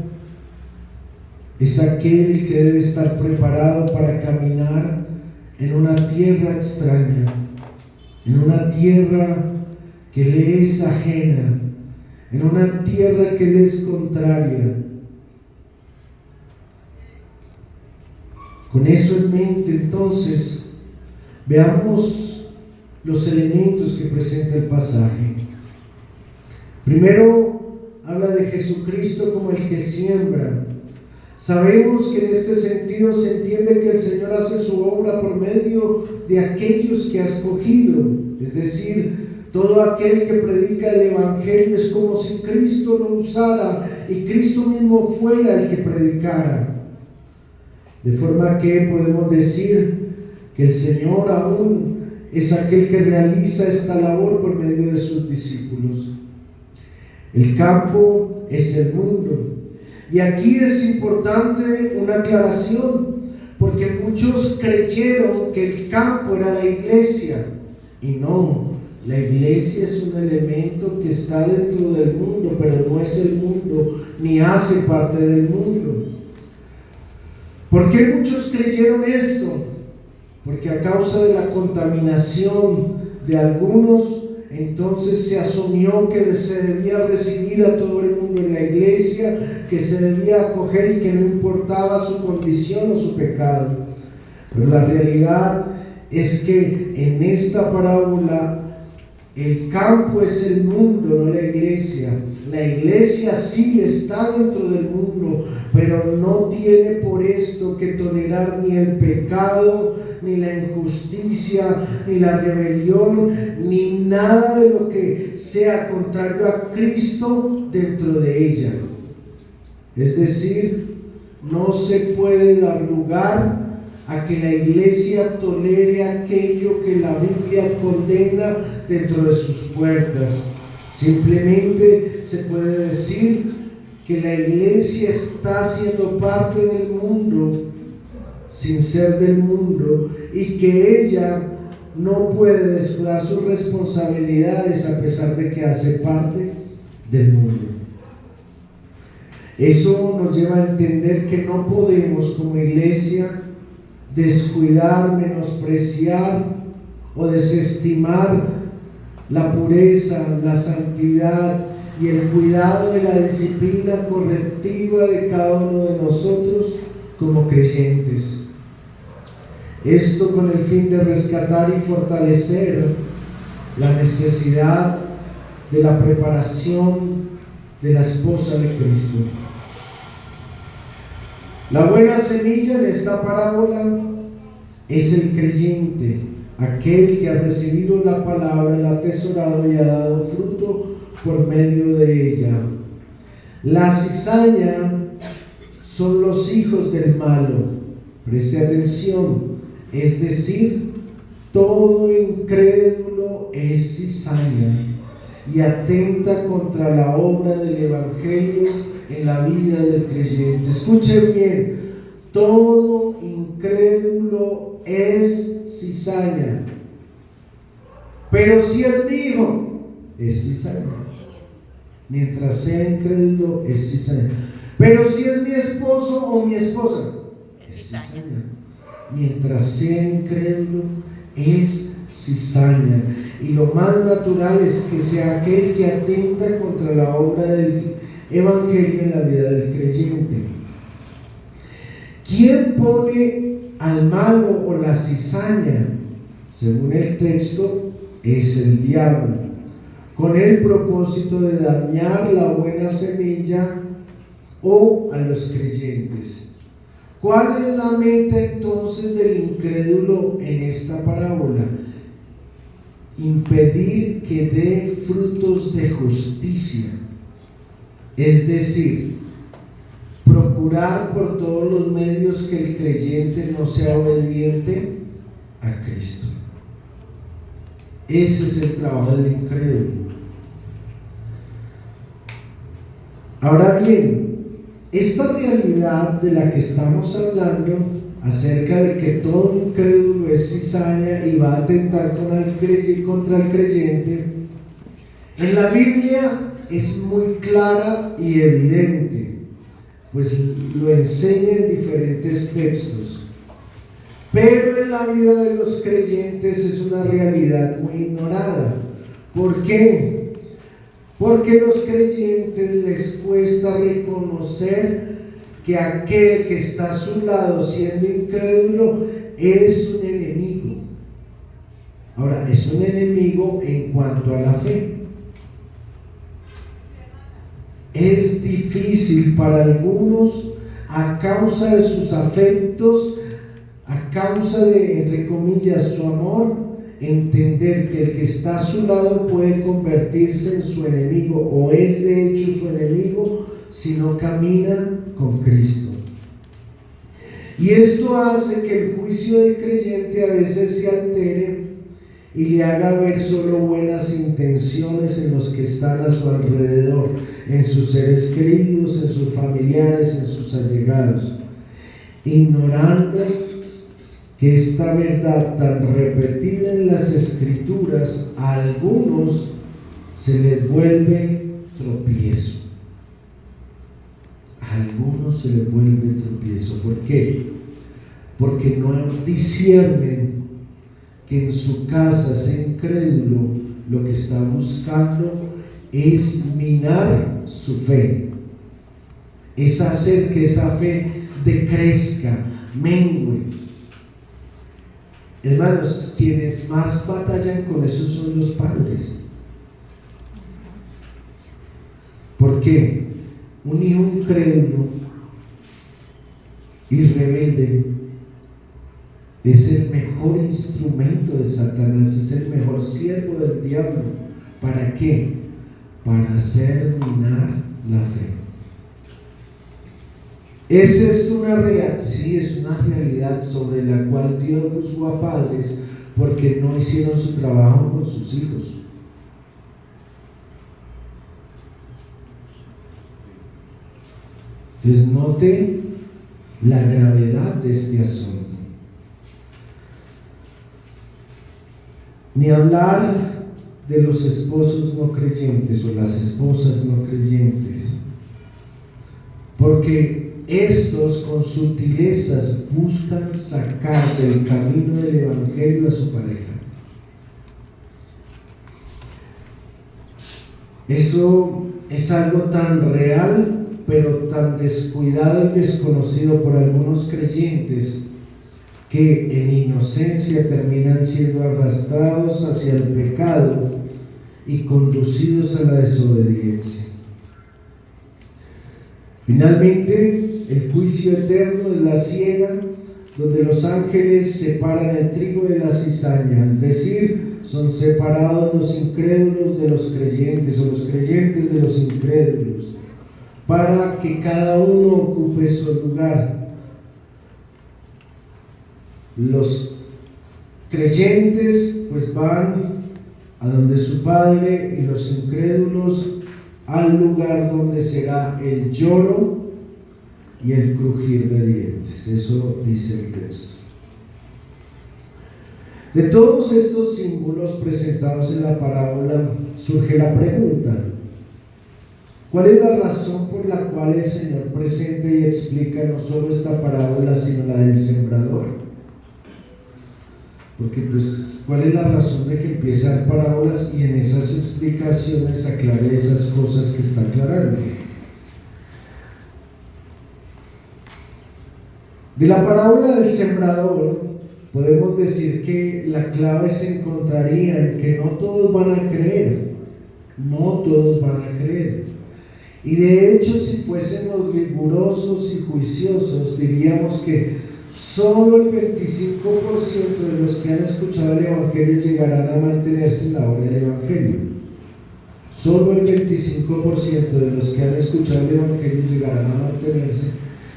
es aquel que debe estar preparado para caminar en una tierra extraña, en una tierra que le es ajena, en una tierra que le es contraria. Con eso en mente, entonces, veamos los elementos que presenta el pasaje. Primero, habla de Jesucristo como el que siembra. Sabemos que en este sentido se entiende que el Señor hace su obra por medio de aquellos que ha escogido, es decir, todo aquel que predica el Evangelio es como si Cristo lo usara y Cristo mismo fuera el que predicara. De forma que podemos decir que el Señor aún es aquel que realiza esta labor por medio de sus discípulos. El campo es el mundo. Y aquí es importante una aclaración, porque muchos creyeron que el campo era la iglesia, y no, la iglesia es un elemento que está dentro del mundo, pero no es el mundo, ni hace parte del mundo. ¿Por qué muchos creyeron esto? Porque a causa de la contaminación de algunos, entonces se asumió que se debía recibir a todo el mundo en la iglesia, que se debía acoger y que no importaba su condición o su pecado. Pero la realidad es que en esta parábola el campo es el mundo, no la iglesia. La iglesia sí está dentro del mundo, pero no tiene por esto que tolerar ni el pecado, ni la injusticia, ni la rebelión, ni nada de lo que sea contrario a Cristo dentro de ella. Es decir, no se puede dar lugar a que la iglesia tolere aquello que la Biblia condena dentro de sus puertas. Simplemente se puede decir que la iglesia está siendo parte del mundo sin ser del mundo, y que ella no puede descuidar sus responsabilidades a pesar de que hace parte del mundo. Eso nos lleva a entender que no podemos como iglesia descuidar, menospreciar o desestimar la pureza, la santidad y el cuidado de la disciplina correctiva de cada uno de nosotros como creyentes. Esto con el fin de rescatar y fortalecer la necesidad de la preparación de la esposa de Cristo. La buena semilla en esta parábola es el creyente, aquel que ha recibido la palabra, la ha atesorado y ha dado fruto por medio de ella. La cizaña son los hijos del malo. Preste atención, es decir, todo incrédulo es cizaña y atenta contra la obra del Evangelio en la vida del creyente. Escuche bien, todo incrédulo es cizaña. Pero si es mi hijo, es cizaña. Mientras sea incrédulo, es cizaña. Pero si es mi esposo o mi esposa, es cizaña. Mientras sea incrédulo, es cizaña. Y lo más natural es que sea aquel que atenta contra la obra del Evangelio en la vida del creyente. ¿Quién pone al malo o la cizaña? Según el texto, es el diablo, con el propósito de dañar la buena semilla o a los creyentes. ¿Cuál es la meta entonces del incrédulo en esta parábola? Impedir que dé frutos de justicia, es decir, procurar por todos los medios que el creyente no sea obediente a Cristo. Ese es el trabajo del incrédulo. Ahora bien, esta realidad de la que estamos hablando, acerca de que todo incrédulo es cizaña y va a atentar contra el creyente, en la Biblia es muy clara y evidente, pues lo enseña en diferentes textos. Pero en la vida de los creyentes es una realidad muy ignorada. ¿Por qué? Porque a los creyentes les cuesta reconocer que aquel que está a su lado siendo incrédulo es un enemigo. Ahora, es un enemigo en cuanto a la fe. Es difícil para algunos, a causa de sus afectos, a causa de, entre comillas, su amor, entender que el que está a su lado puede convertirse en su enemigo, o es de hecho su enemigo si no camina con Cristo. Y esto hace que el juicio del creyente a veces se altere y le haga ver solo buenas intenciones en los que están a su alrededor, en sus seres queridos, en sus familiares, en sus allegados, ignorando que esta verdad tan repetida en las Escrituras a algunos se les vuelve tropiezo. A algunos se les vuelve tropiezo. ¿Por qué? Porque no disciernen que en su casa ese incrédulo lo que está buscando es minar su fe, es hacer que esa fe decrezca, mengue. Hermanos, quienes más batallan con eso son los padres. ¿Por qué? Un hijo incrédulo y rebelde es el mejor instrumento de Satanás, es el mejor siervo del diablo. ¿Para qué? Para hacer minar la fe. ¿Es esto una realidad? Sí, es una realidad sobre la cual Dios juzgó a padres porque no hicieron su trabajo con sus hijos. Entonces note la gravedad de este asunto. Ni hablar de los esposos no creyentes o las esposas no creyentes, porque estos con sutilezas buscan sacar del camino del Evangelio a su pareja. Eso es algo tan real, pero tan descuidado y desconocido por algunos creyentes, que en inocencia terminan siendo arrastrados hacia el pecado y conducidos a la desobediencia. Finalmente, el juicio eterno es la siega donde los ángeles separan el trigo de la cizaña, es decir, son separados los incrédulos de los creyentes o los creyentes de los incrédulos, para que cada uno ocupe su lugar. Los creyentes pues van a donde su Padre, y los incrédulos al lugar donde será el lloro y el crujir de dientes. Eso dice el texto. De todos estos símbolos presentados en la parábola surge la pregunta: ¿cuál es la razón por la cual el Señor presenta y explica no solo esta parábola, sino la del sembrador? Porque pues, ¿cuál es la razón de que empiece a dar parábolas y en esas explicaciones aclare esas cosas que está aclarando? De la parábola del sembrador podemos decir que la clave se encontraría en que no todos van a creer, no todos van a creer. Y de hecho, si fuésemos rigurosos y juiciosos, diríamos que solo el 25% de los que han escuchado el Evangelio llegarán a mantenerse en la obra del Evangelio. Solo el 25% de los que han escuchado el Evangelio llegarán a mantenerse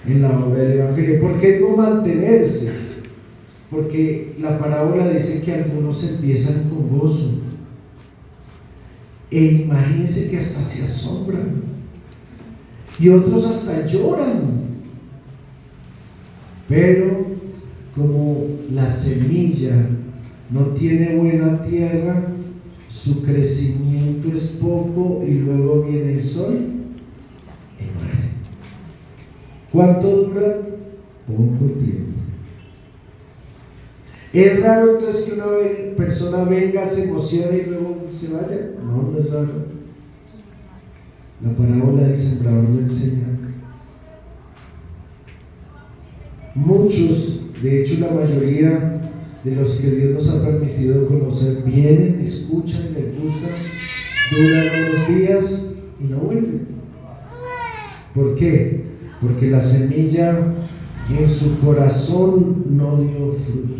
en la obra del Evangelio. ¿Por qué digo mantenerse? Porque la parábola dice que algunos empiezan con gozo. E imagínense que hasta se asombran. Y otros hasta lloran. Pero como la semilla no tiene buena tierra, su crecimiento es poco y luego viene el sol y muere. ¿Cuánto dura? Poco tiempo. ¿Es raro entonces que una persona venga, se emocione y luego se vaya? No, no es raro. La parábola del sembrador lo enseña. Muchos, de hecho la mayoría de los que Dios nos ha permitido conocer, vienen, escuchan, les gusta, duran unos días y no vuelven. ¿Por qué? Porque la semilla en su corazón no dio fruto.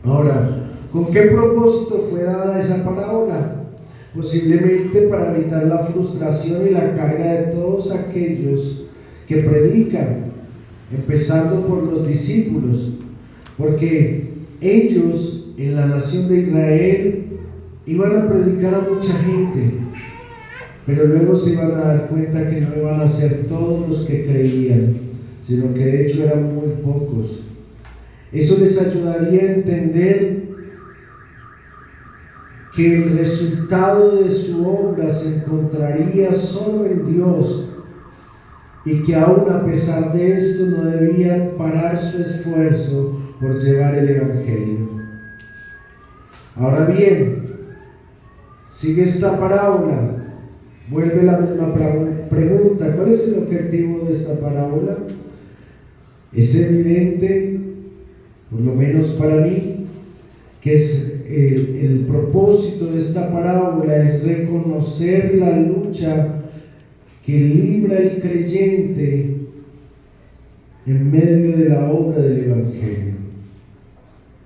Ahora, ¿con qué propósito fue dada esa parábola? Posiblemente para evitar la frustración y la carga de todos aquellos que predican, empezando por los discípulos, porque ellos en la nación de Israel iban a predicar a mucha gente, pero luego se iban a dar cuenta que no iban a ser todos los que creían, sino que de hecho eran muy pocos. Eso les ayudaría a entender que el resultado de su obra se encontraría solo en Dios, y que aún a pesar de esto no debían parar su esfuerzo por llevar el Evangelio. Ahora bien, sigue esta parábola, vuelve la misma pregunta: ¿cuál es el objetivo de esta parábola? Es evidente, por lo menos para mí, que es el propósito de esta parábola es reconocer la lucha que libra el creyente en medio de la obra del Evangelio.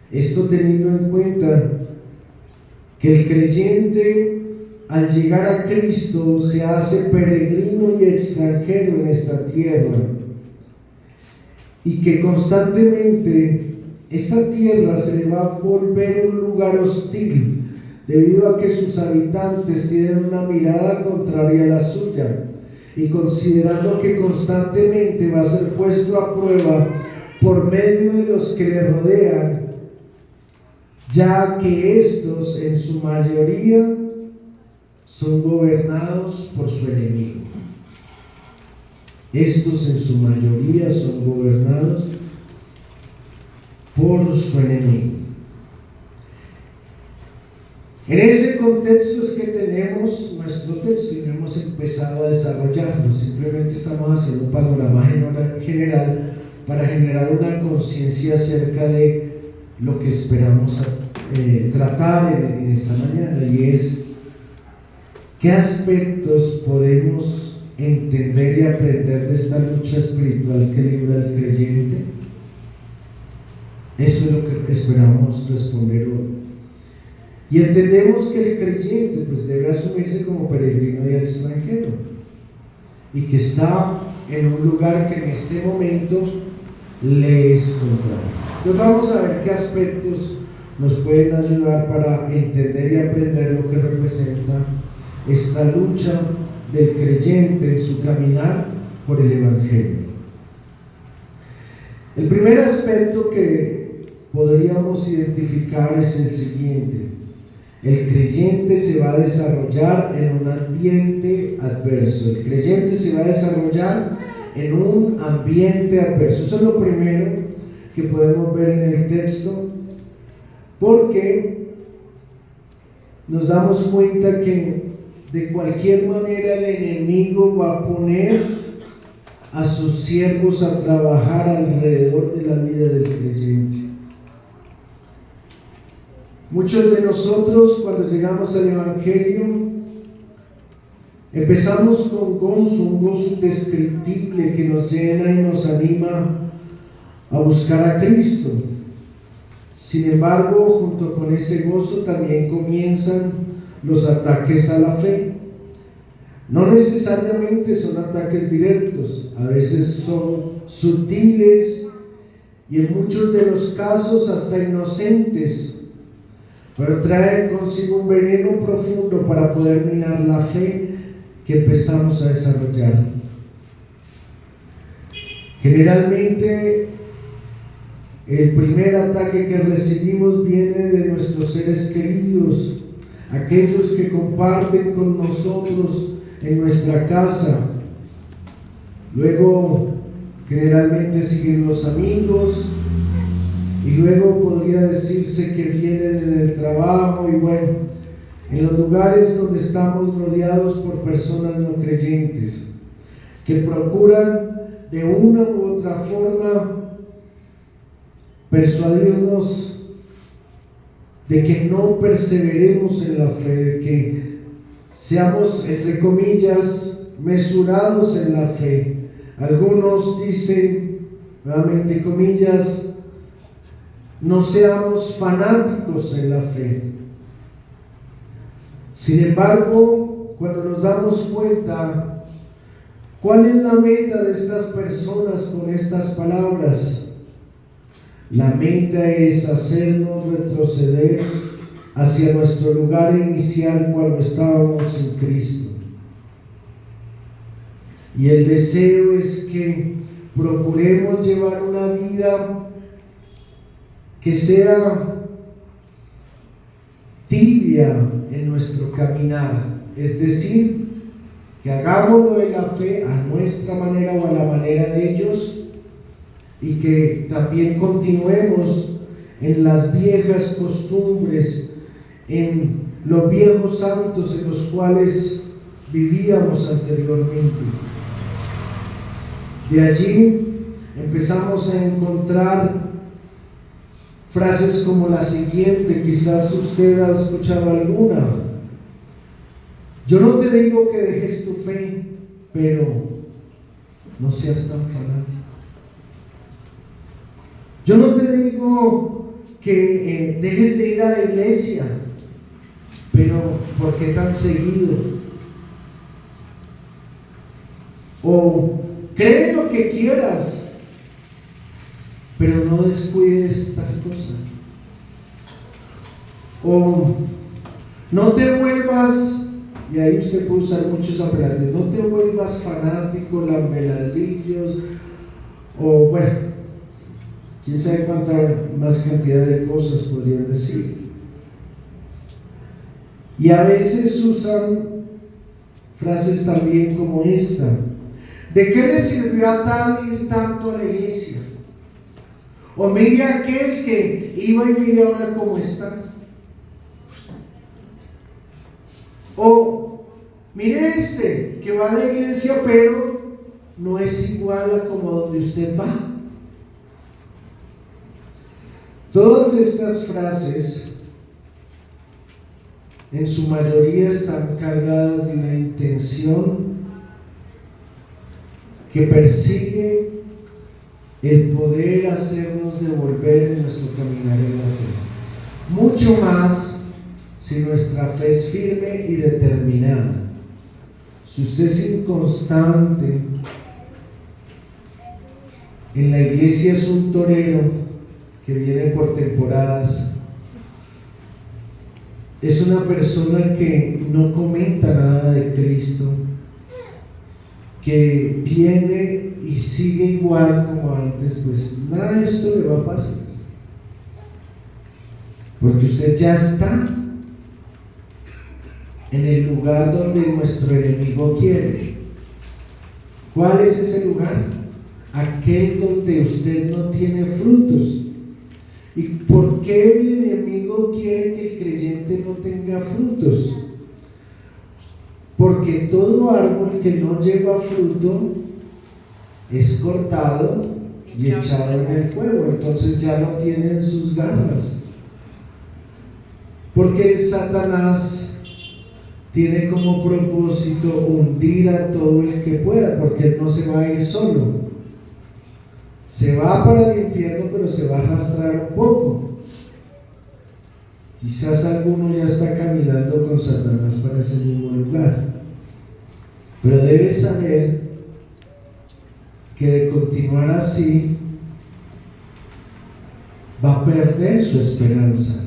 Esto teniendo en cuenta que el creyente, al llegar a Cristo, se hace peregrino y extranjero en esta tierra, y que constantemente esta tierra se le va a volver un lugar hostil, debido a que sus habitantes tienen una mirada contraria a la suya, y considerando que constantemente va a ser puesto a prueba por medio de los que le rodean, ya que estos en su mayoría son gobernados por su enemigo. Estos en su mayoría son gobernados por su enemigo. En ese contexto es que tenemos nuestro texto y no hemos empezado a desarrollarlo. Simplemente estamos haciendo un panorama general para generar una conciencia acerca de lo que esperamos tratar en esta mañana, y es qué aspectos podemos entender y aprender de esta lucha espiritual que libra el creyente. Eso es lo que esperamos responder hoy. Y entendemos que el creyente pues debe asumirse como peregrino y extranjero, y que está en un lugar que en este momento le es contrario. Entonces vamos a ver qué aspectos nos pueden ayudar para entender y aprender lo que representa esta lucha del creyente en su caminar por el Evangelio. El primer aspecto que podríamos identificar es el siguiente: el creyente se va a desarrollar en un ambiente adverso. El creyente se va a desarrollar en un ambiente adverso. Eso es lo primero que podemos ver en el texto, porque nos damos cuenta que de cualquier manera el enemigo va a poner a sus siervos a trabajar alrededor de la vida del creyente. Muchos de nosotros, cuando llegamos al Evangelio, empezamos con gozo, un gozo indescriptible que nos llena y nos anima a buscar a Cristo. Sin embargo, junto con ese gozo también comienzan los ataques a la fe. No necesariamente son ataques directos, a veces son sutiles y en muchos de los casos hasta inocentes, pero traen consigo un veneno profundo para poder minar la fe que empezamos a desarrollar. Generalmente el primer ataque que recibimos viene de nuestros seres queridos, aquellos que comparten con nosotros en nuestra casa. Luego generalmente siguen los amigos, y luego podría decirse que vienen en el trabajo, y bueno, en los lugares donde estamos rodeados por personas no creyentes, que procuran de una u otra forma persuadirnos de que no perseveremos en la fe, de que seamos, entre comillas, mesurados en la fe. Algunos dicen, nuevamente comillas, no seamos fanáticos en la fe. Sin embargo, cuando nos damos cuenta, ¿cuál es la meta de estas personas con estas palabras? La meta es hacernos retroceder hacia nuestro lugar inicial cuando estábamos en Cristo. Y el deseo es que procuremos llevar una vida que sea tibia en nuestro caminar, es decir, que hagámoslo de la fe a nuestra manera o a la manera de ellos, y que también continuemos en las viejas costumbres, en los viejos hábitos en los cuales vivíamos anteriormente. De allí empezamos a encontrar frases como la siguiente, quizás usted ha escuchado alguna. Yo no te digo que dejes tu fe, pero no seas tan fanático. Yo no te digo que dejes de ir a la iglesia, pero ¿por qué tan seguido? O cree lo que quieras, pero no descuides tal cosa. O no te vuelvas, y ahí usted puede usar muchos apelativos, no te vuelvas fanático, lambeladrillos, o bueno, quién sabe cuánta más cantidad de cosas podrían decir. Y a veces usan frases también como esta: ¿de qué le sirvió a tal ir tanto a la iglesia? O mire a aquel que iba y mire ahora cómo está. O mire este que va a la iglesia pero no es igual a como donde usted va. Todas estas frases en su mayoría están cargadas de una intención que persigue el poder hacernos devolver en nuestro caminar en la fe. Mucho más si nuestra fe es firme y determinada. Si usted es inconstante, en la iglesia es un torero que viene por temporadas, es una persona que no comenta nada de Cristo, que viene y sigue igual como antes, pues nada de esto le va a pasar, porque usted ya está en el lugar donde nuestro enemigo quiere. ¿Cuál es ese lugar? Aquel donde usted no tiene frutos. ¿Y por qué el enemigo quiere que el creyente no tenga frutos? Porque todo árbol que no lleva fruto es cortado y echado en el fuego, entonces ya no tienen sus garras. Porque Satanás tiene como propósito hundir a todo el que pueda, porque él no se va a ir solo. Se va para el infierno, pero se va a arrastrar un poco. Quizás alguno ya está caminando con Satanás para ese mismo lugar. Pero debe saber que de continuar así va a perder su esperanza,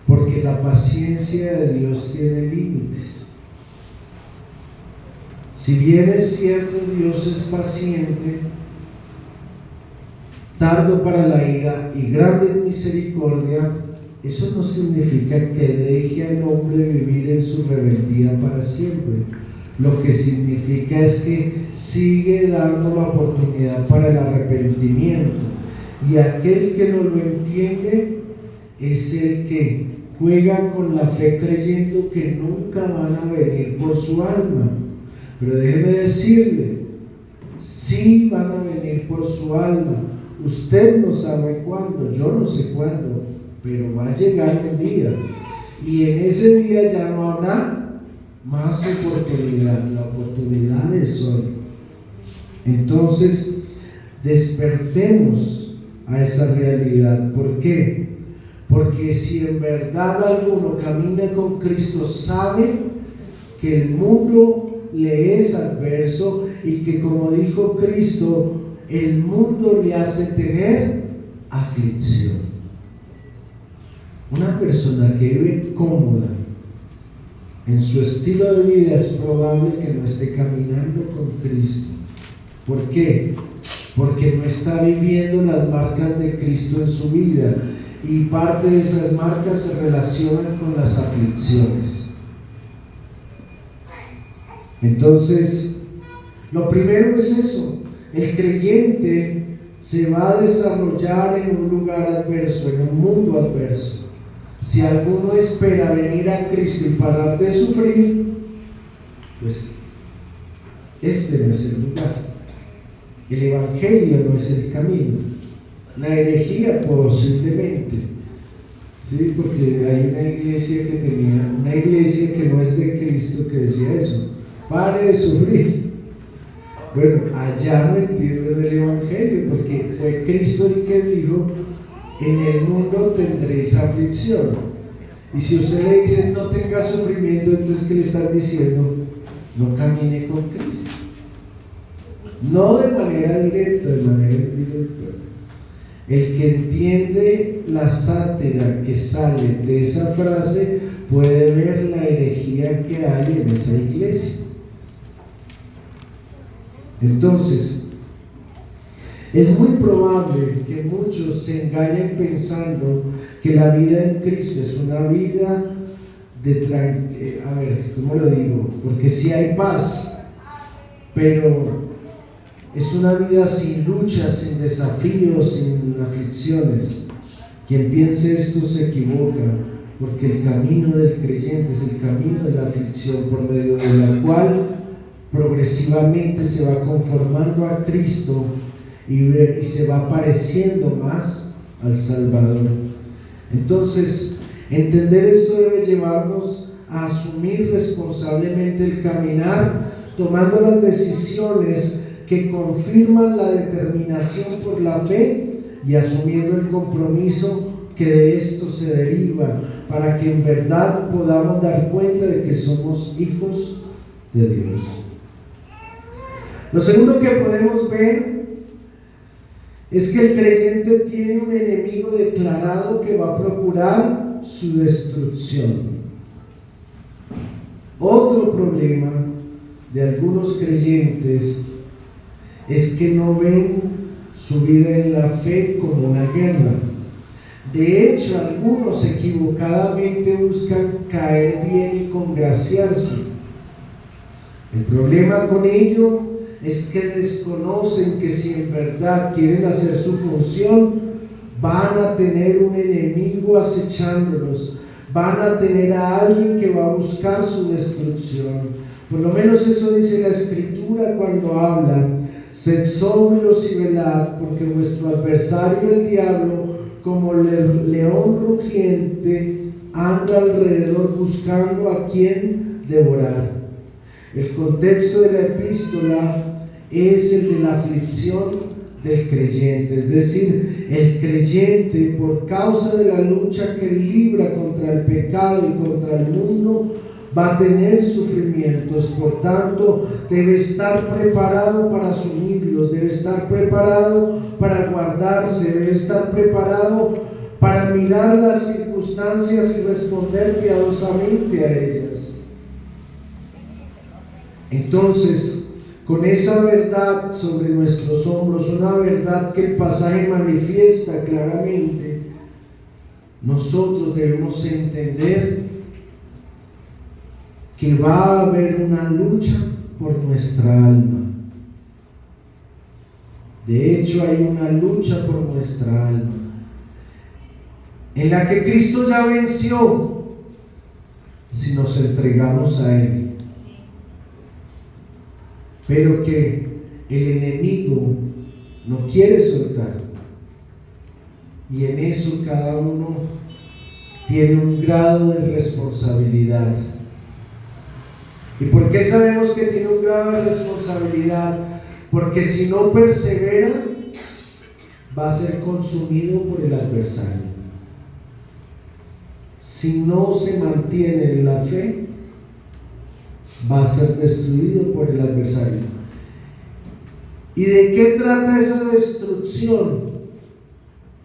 porque la paciencia de Dios tiene límites. Si bien es cierto, Dios es paciente, tardo para la ira y grande en misericordia, eso no significa que deje al hombre vivir en su rebeldía para siempre. Lo que significa es que sigue dando la oportunidad para el arrepentimiento, y aquel que no lo entiende es el que juega con la fe creyendo que nunca van a venir por su alma. Pero déjeme decirle, sí van a venir por su alma. Usted no sabe cuándo, yo no sé cuándo, pero va a llegar un día, y en ese día ya no habrá más oportunidad. La oportunidad es hoy. Entonces despertemos a esa realidad. ¿Por qué? Porque si en verdad alguno camina con Cristo, sabe que el mundo le es adverso y que, como dijo Cristo, el mundo le hace tener aflicción. Una persona que vive cómoda en su estilo de vida es probable que no esté caminando con Cristo. ¿Por qué? Porque no está viviendo las marcas de Cristo en su vida, y parte de esas marcas se relacionan con las aflicciones. Entonces, lo primero es eso: el creyente se va a desarrollar en un lugar adverso, en un mundo adverso. Si alguno espera venir a Cristo y parar de sufrir, pues este no es el lugar. El Evangelio no es el camino. La herejía posiblemente, ¿sí? Porque hay una iglesia que no es de Cristo, que decía eso: pare de sufrir. Bueno, allá no entienden el Evangelio, porque fue Cristo el que dijo: en el mundo tendréis aflicción. Y si usted le dice no tenga sufrimiento, entonces ¿qué le están diciendo? No camine con Cristo. No de manera directa, de manera indirecta. El que entiende la sátira que sale de esa frase puede ver la herejía que hay en esa iglesia. Entonces, es muy probable que muchos se engañen pensando que la vida en Cristo es una vida de a ver, ¿cómo lo digo? Porque sí hay paz, pero es una vida sin luchas, sin desafíos, sin aflicciones. Quien piense esto se equivoca, porque el camino del creyente es el camino de la aflicción, por medio de la cual progresivamente se va conformando a Cristo y se va pareciendo más al Salvador. Entonces, entender esto debe llevarnos a asumir responsablemente el caminar, tomando las decisiones que confirman la determinación por la fe y asumiendo el compromiso que de esto se deriva, para que en verdad podamos dar cuenta de que somos hijos de Dios. Lo segundo que podemos ver es que el creyente tiene un enemigo declarado que va a procurar su destrucción. Otro problema de algunos creyentes es que no ven su vida en la fe como una guerra. De hecho, algunos equivocadamente buscan caer bien y congraciarse. El problema con ello es que desconocen que si en verdad quieren hacer su función, van a tener un enemigo acechándolos, van a tener a alguien que va a buscar su destrucción. Por lo menos eso dice la Escritura cuando habla: sed sobrios y velad, porque vuestro adversario el diablo, como león rugiente, anda alrededor buscando a quien devorar. El contexto de la epístola es el de la aflicción del creyente, es decir, el creyente, por causa de la lucha que libra contra el pecado y contra el mundo, va a tener sufrimientos. Por tanto, debe estar preparado para asumirlos, debe estar preparado para guardarse, debe estar preparado para mirar las circunstancias y responder piadosamente a ellas. Entonces, con esa verdad sobre nuestros hombros, una verdad que el pasaje manifiesta claramente, nosotros debemos entender que va a haber una lucha por nuestra alma. De hecho, hay una lucha por nuestra alma, en la que Cristo ya venció si nos entregamos a Él, pero que el enemigo no quiere soltar, y en eso cada uno tiene un grado de responsabilidad. ¿Y por qué sabemos que tiene un grado de responsabilidad? Porque si no persevera, va a ser consumido por el adversario. Si no se mantiene en la fe, va a ser destruido por el adversario. ¿Y de qué trata esa destrucción?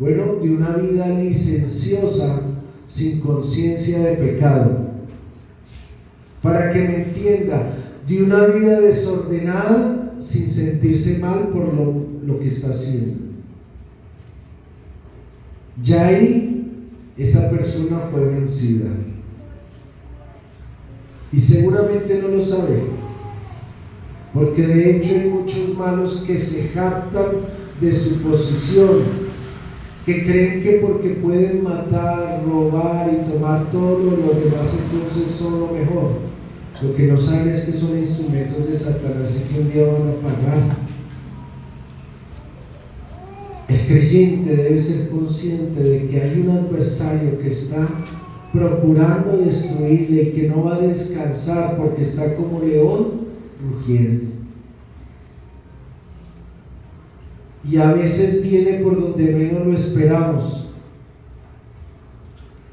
Bueno, de una vida licenciosa sin conciencia de pecado. Para que me entienda, de una vida desordenada sin sentirse mal por lo que está haciendo. Ya ahí esa persona fue vencida. Y seguramente no lo sabe, porque de hecho hay muchos malos que se jactan de su posición, que creen que porque pueden matar, robar y tomar todo lo demás, entonces son lo mejor. Lo que no saben es que son instrumentos de Satanás y que un día van a pagar. El creyente debe ser consciente de que hay un adversario que está procurando destruirle y que no va a descansar porque está como león rugiendo. Y a veces viene por donde menos lo esperamos.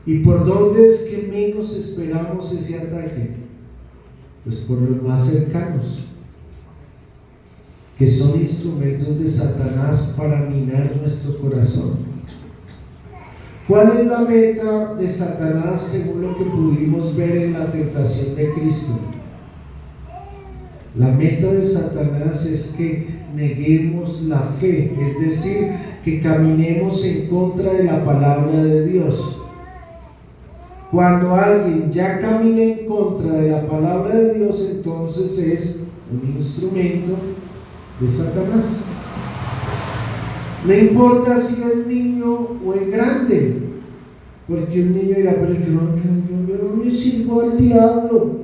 ¿Y por dónde es que menos esperamos ese ataque? Pues por los más cercanos, que son instrumentos de Satanás para minar nuestro corazón. ¿Cuál es la meta de Satanás según lo que pudimos ver en la tentación de Cristo? La meta de Satanás es que neguemos la fe, es decir, que caminemos en contra de la palabra de Dios. Cuando alguien ya camina en contra de la palabra de Dios, entonces es un instrumento de Satanás. No importa si es niño o es grande, porque un niño dirá, pero yo no le sirvo al diablo.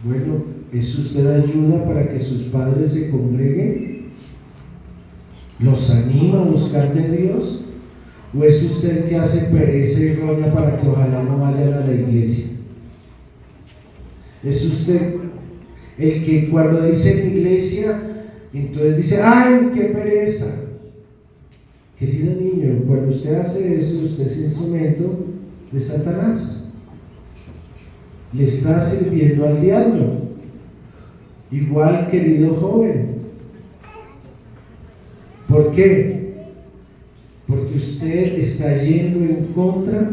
Bueno, ¿eso usted ayuda para que sus padres se congreguen? ¿Los anima a buscar de Dios? ¿O es usted el que hace pereza y roña para que ojalá no vayan a la iglesia? ¿Es usted el que cuando dice en iglesia, entonces dice, ¡ay, qué pereza! Querido niño, cuando usted hace eso, usted es instrumento de Satanás. Le está sirviendo al diablo. Igual, querido joven. ¿Por qué? Porque usted está yendo en contra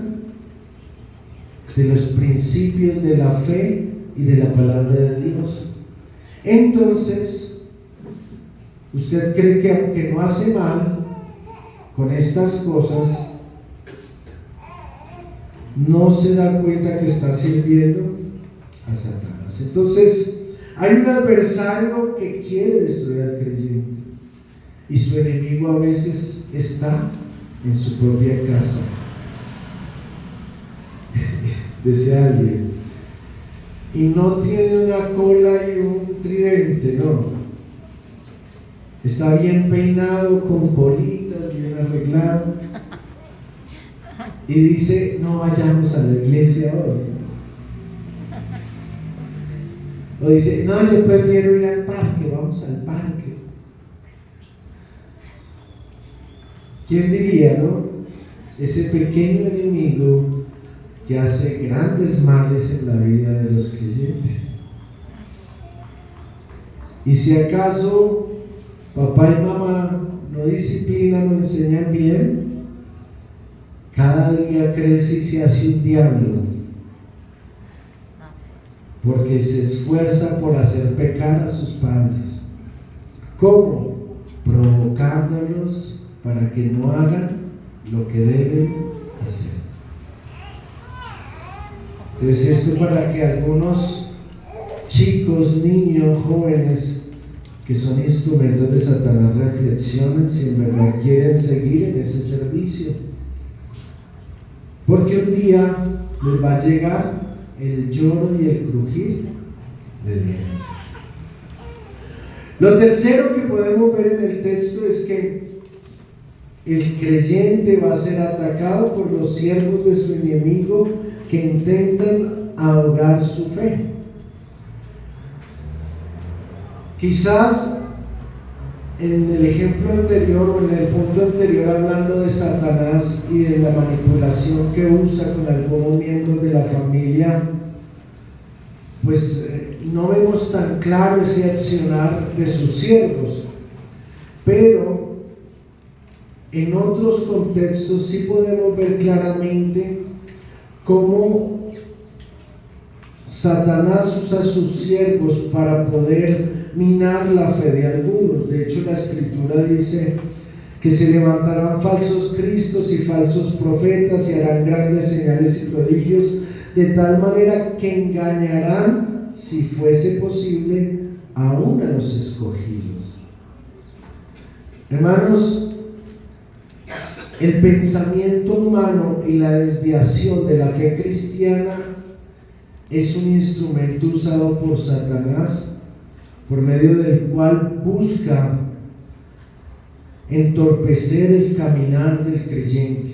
de los principios de la fe y de la palabra de Dios. Entonces, usted cree que aunque no hace mal con estas cosas, no se da cuenta que está sirviendo a Satanás. Entonces, hay un adversario que quiere destruir al creyente y su enemigo a veces está en su propia casa. Decía alguien, y no tiene una cola y un tridente, no. Está bien peinado, con colitas, bien arreglado. Y dice, no vayamos a la iglesia hoy. O dice, no, yo prefiero ir al parque, vamos al parque. ¿Quién diría, no? Ese pequeño enemigo que hace grandes males en la vida de los creyentes. Y si acaso papá y mamá no disciplinan, no enseñan bien, cada día crece y se hace un diablo, porque se esfuerza por hacer pecar a sus padres. ¿Cómo? Provocándolos para que no hagan lo que deben hacer. Entonces, esto para que algunos chicos, niños, jóvenes que son instrumentos de Satanás reflexionen si en verdad quieren seguir en ese servicio. Porque un día les va a llegar el lloro y el crujir de dientes. Lo tercero que podemos ver en el texto es que el creyente va a ser atacado por los siervos de su enemigo que intentan ahogar su fe. Quizás en el ejemplo anterior o en el punto anterior, hablando de Satanás y de la manipulación que usa con algunos miembros de la familia, pues no vemos tan claro ese accionar de sus siervos. Pero en otros contextos sí podemos ver claramente cómo Satanás usa a sus siervos para poder minar la fe de algunos. De hecho, la Escritura dice que se levantarán falsos cristos y falsos profetas y harán grandes señales y prodigios, de tal manera que engañarán, si fuese posible, aún a los escogidos. Hermanos, el pensamiento humano y la desviación de la fe cristiana es un instrumento usado por Satanás, por medio del cual busca entorpecer el caminar del creyente.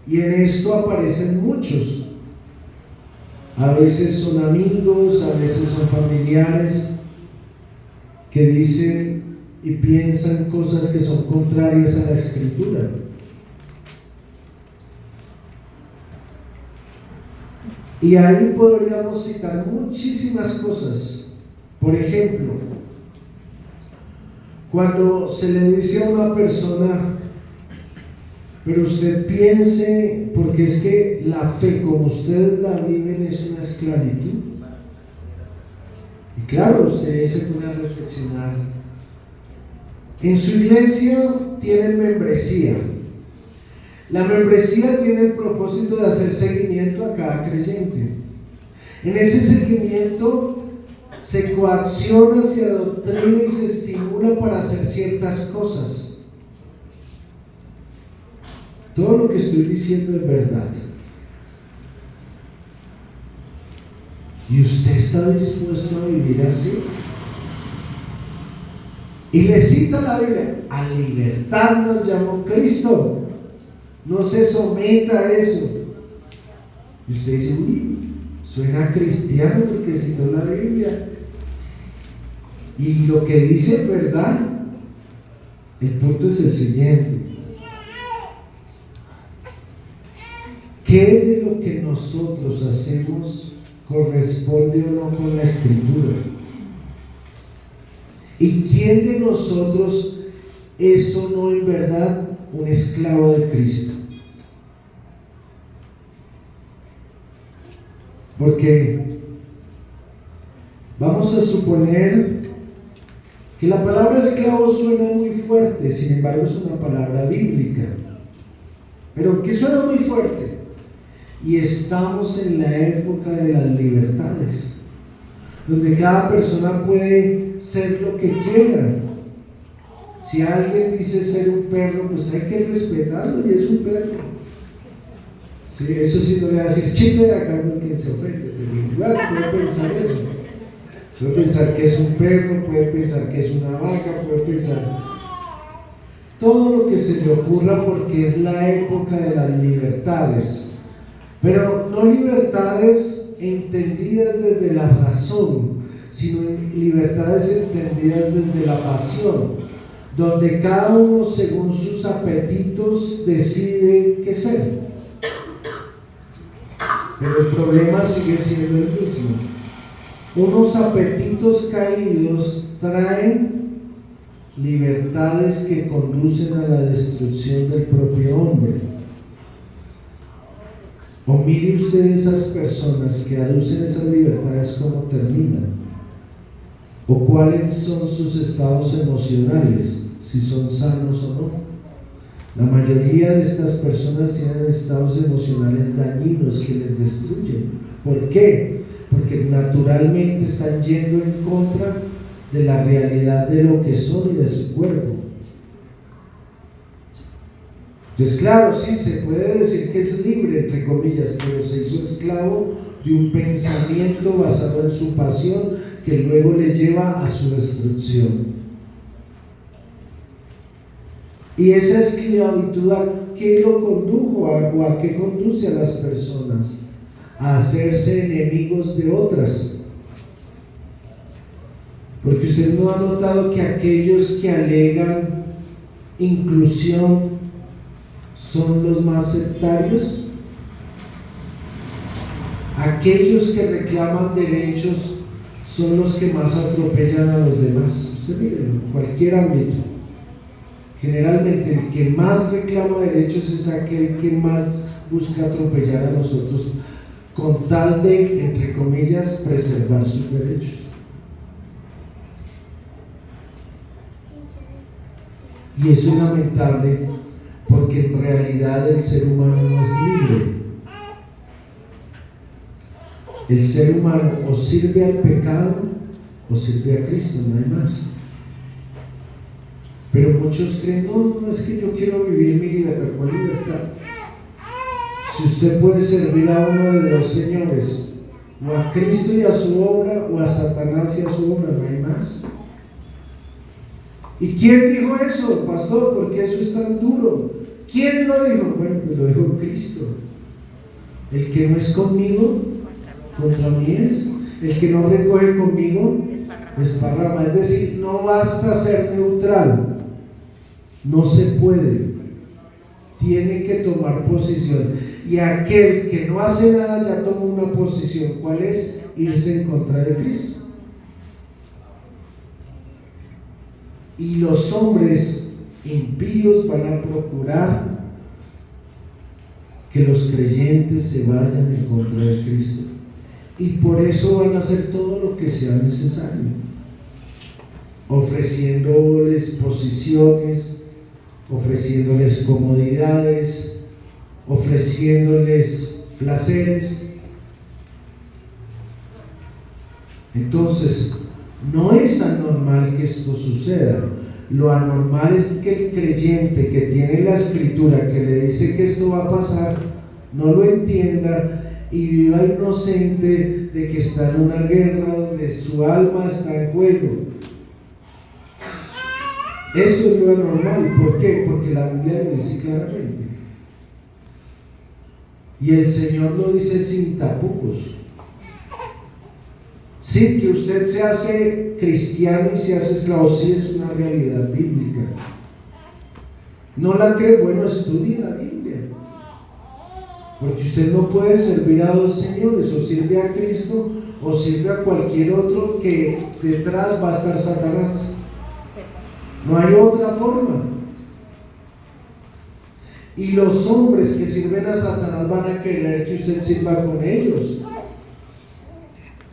Y en esto aparecen muchos. A veces son amigos, a veces son familiares que dicen y piensan cosas que son contrarias a la Escritura. Y ahí podríamos citar muchísimas cosas. Por ejemplo, cuando se le dice a una persona: pero usted piense, porque es que la fe como ustedes la viven es una esclavitud. Y claro, usted se pone a reflexionar. En su iglesia tienen membresía. La membresía tiene el propósito de hacer seguimiento a cada creyente. En ese seguimiento se coacciona, se adoctrina y se estimula para hacer ciertas cosas. Todo lo que estoy diciendo es verdad. ¿Y usted está dispuesto a vivir así? Y le cita la Biblia: a libertad nos llamó Cristo, no se someta a eso. Y usted dice: uy, suena cristiano porque citó la Biblia y lo que dice es verdad. El punto es el siguiente: ¿qué de lo que nosotros hacemos corresponde o no con la Escritura? ¿Y quién de nosotros es o no en verdad un esclavo de Cristo? Porque vamos a suponer que la palabra esclavo suena muy fuerte, sin embargo es una palabra bíblica, pero que suena muy fuerte. Y estamos en la época de las libertades, donde cada persona puede ser lo que quiera. Si alguien dice ser un perro, pues hay que respetarlo, y es un perro. Sí, eso sí, no le va a decir chiste de acá porque se ofende, pero igual puede pensar eso. Puede pensar que es un perro, puede pensar que es una vaca, puede pensar todo lo que se le ocurra, porque es la época de las libertades. Pero no libertades entendidas desde la razón, sino libertades entendidas desde la pasión, donde cada uno según sus apetitos decide qué ser. Pero el problema sigue siendo el mismo. Unos apetitos caídos traen libertades que conducen a la destrucción del propio hombre. O mire usted esas personas que aducen esas libertades, cómo terminan, o cuáles son sus estados emocionales, si son sanos o no. La mayoría de estas personas tienen estados emocionales dañinos que les destruyen. ¿Por qué? Porque naturalmente están yendo en contra de la realidad de lo que son y de su cuerpo. Entonces, claro, sí, se puede decir que es libre, entre comillas, pero se hizo esclavo de un pensamiento basado en su pasión que luego le lleva a su destrucción. Y esa esclavitud, ¿a qué lo condujo o a qué conduce a las personas? A hacerse enemigos de otras. Porque usted no ha notado que aquellos que alegan inclusión son los más sectarios. Aquellos que reclaman derechos son los que más atropellan a los demás. Usted mire, en cualquier ámbito. Generalmente el que más reclama derechos es aquel que más busca atropellar a nosotros con tal de, entre comillas, preservar sus derechos. Y eso es lamentable porque en realidad el ser humano no es libre. El ser humano o sirve al pecado o sirve a Cristo, no hay más. Pero muchos creen, no, es que yo quiero vivir mi libertad. ¿Cuál libertad? Si usted puede servir a uno de dos señores, o a Cristo y a su obra, o a Satanás y a su obra, no hay más. ¿Y quién dijo eso, pastor? ¿Por qué eso es tan duro? ¿Quién lo dijo? Bueno, pues lo dijo Cristo. El que no es conmigo, contra mí es. El que no recoge conmigo, desparrama. Es decir, no basta ser neutral. No se puede. Tiene que tomar posición. Y aquel que no hace nada ya toma una posición. ¿Cuál es? Irse en contra de Cristo. Y los hombres impíos van a procurar que los creyentes se vayan en contra de Cristo. Y por eso van a hacer todo lo que sea necesario, ofreciéndoles posiciones, ofreciéndoles comodidades, ofreciéndoles placeres. Entonces, no es anormal que esto suceda. Lo anormal es que el creyente que tiene la escritura que le dice que esto va a pasar, no lo entienda y viva inocente de que está en una guerra donde su alma está en juego. Eso es lo anormal. ¿Por qué? Porque la Biblia lo dice claramente. Y el Señor lo dice sin tapujos. Sí, que usted se hace cristiano y se hace esclavo, sí es una realidad bíblica. ¿No la cree? Bueno, estudie la Biblia. Porque usted no puede servir a dos señores, o sirve a Cristo o sirve a cualquier otro, que detrás va a estar Satanás. No hay otra forma. Y los hombres que sirven a Satanás van a querer que usted sirva con ellos.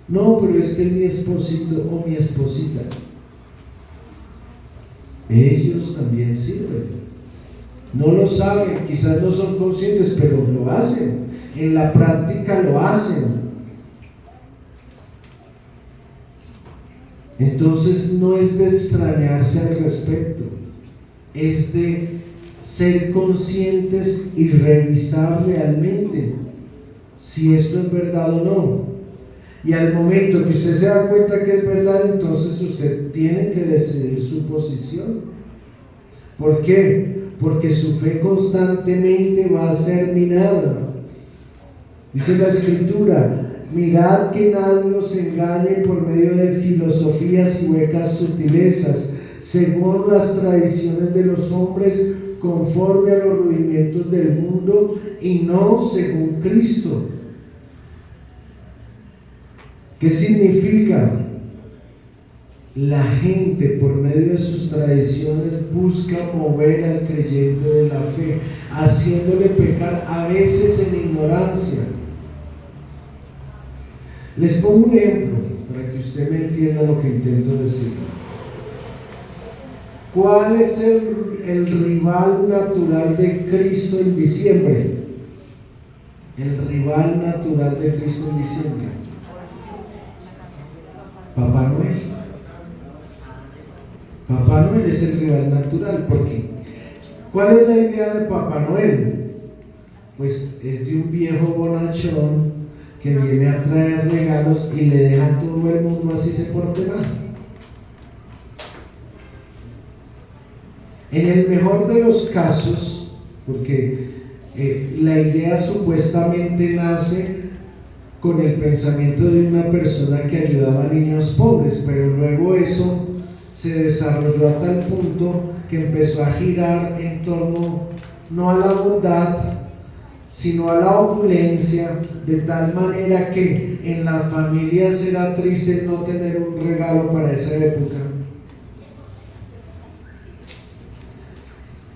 No, pero es que es mi esposito o mi esposita. Ellos también sirven. No lo saben, quizás no son conscientes, pero lo hacen. En la práctica lo hacen. Entonces no es de extrañarse al respecto, es de ser conscientes y revisar realmente si esto es verdad o no. Y al momento que usted se da cuenta que es verdad, entonces usted tiene que decidir su posición. ¿Por qué? Porque su fe constantemente va a ser minada. Dice la Escritura: mirad que nadie os engañe por medio de filosofías y huecas sutilezas, según las tradiciones de los hombres, conforme a los rudimentos del mundo, y no según Cristo. ¿Qué significa? La gente, por medio de sus tradiciones, busca mover al creyente de la fe, haciéndole pecar, a veces en ignorancia. Les pongo un ejemplo para que usted me entienda lo que intento decir. ¿Cuál es el rival natural de Cristo en diciembre? El rival natural de Cristo en diciembre: Papá Noel. Papá Noel es el rival natural. ¿Por qué? ¿Cuál es la idea de Papá Noel? Pues es de un viejo bonachón que viene a traer regalos y le deja a todo el mundo así se porte mal. En el mejor de los casos, porque la idea supuestamente nace con el pensamiento de una persona que ayudaba a niños pobres, pero luego eso se desarrolló a tal punto que empezó a girar en torno no a la bondad, sino a la opulencia, de tal manera que en las familias era triste no tener un regalo para esa época.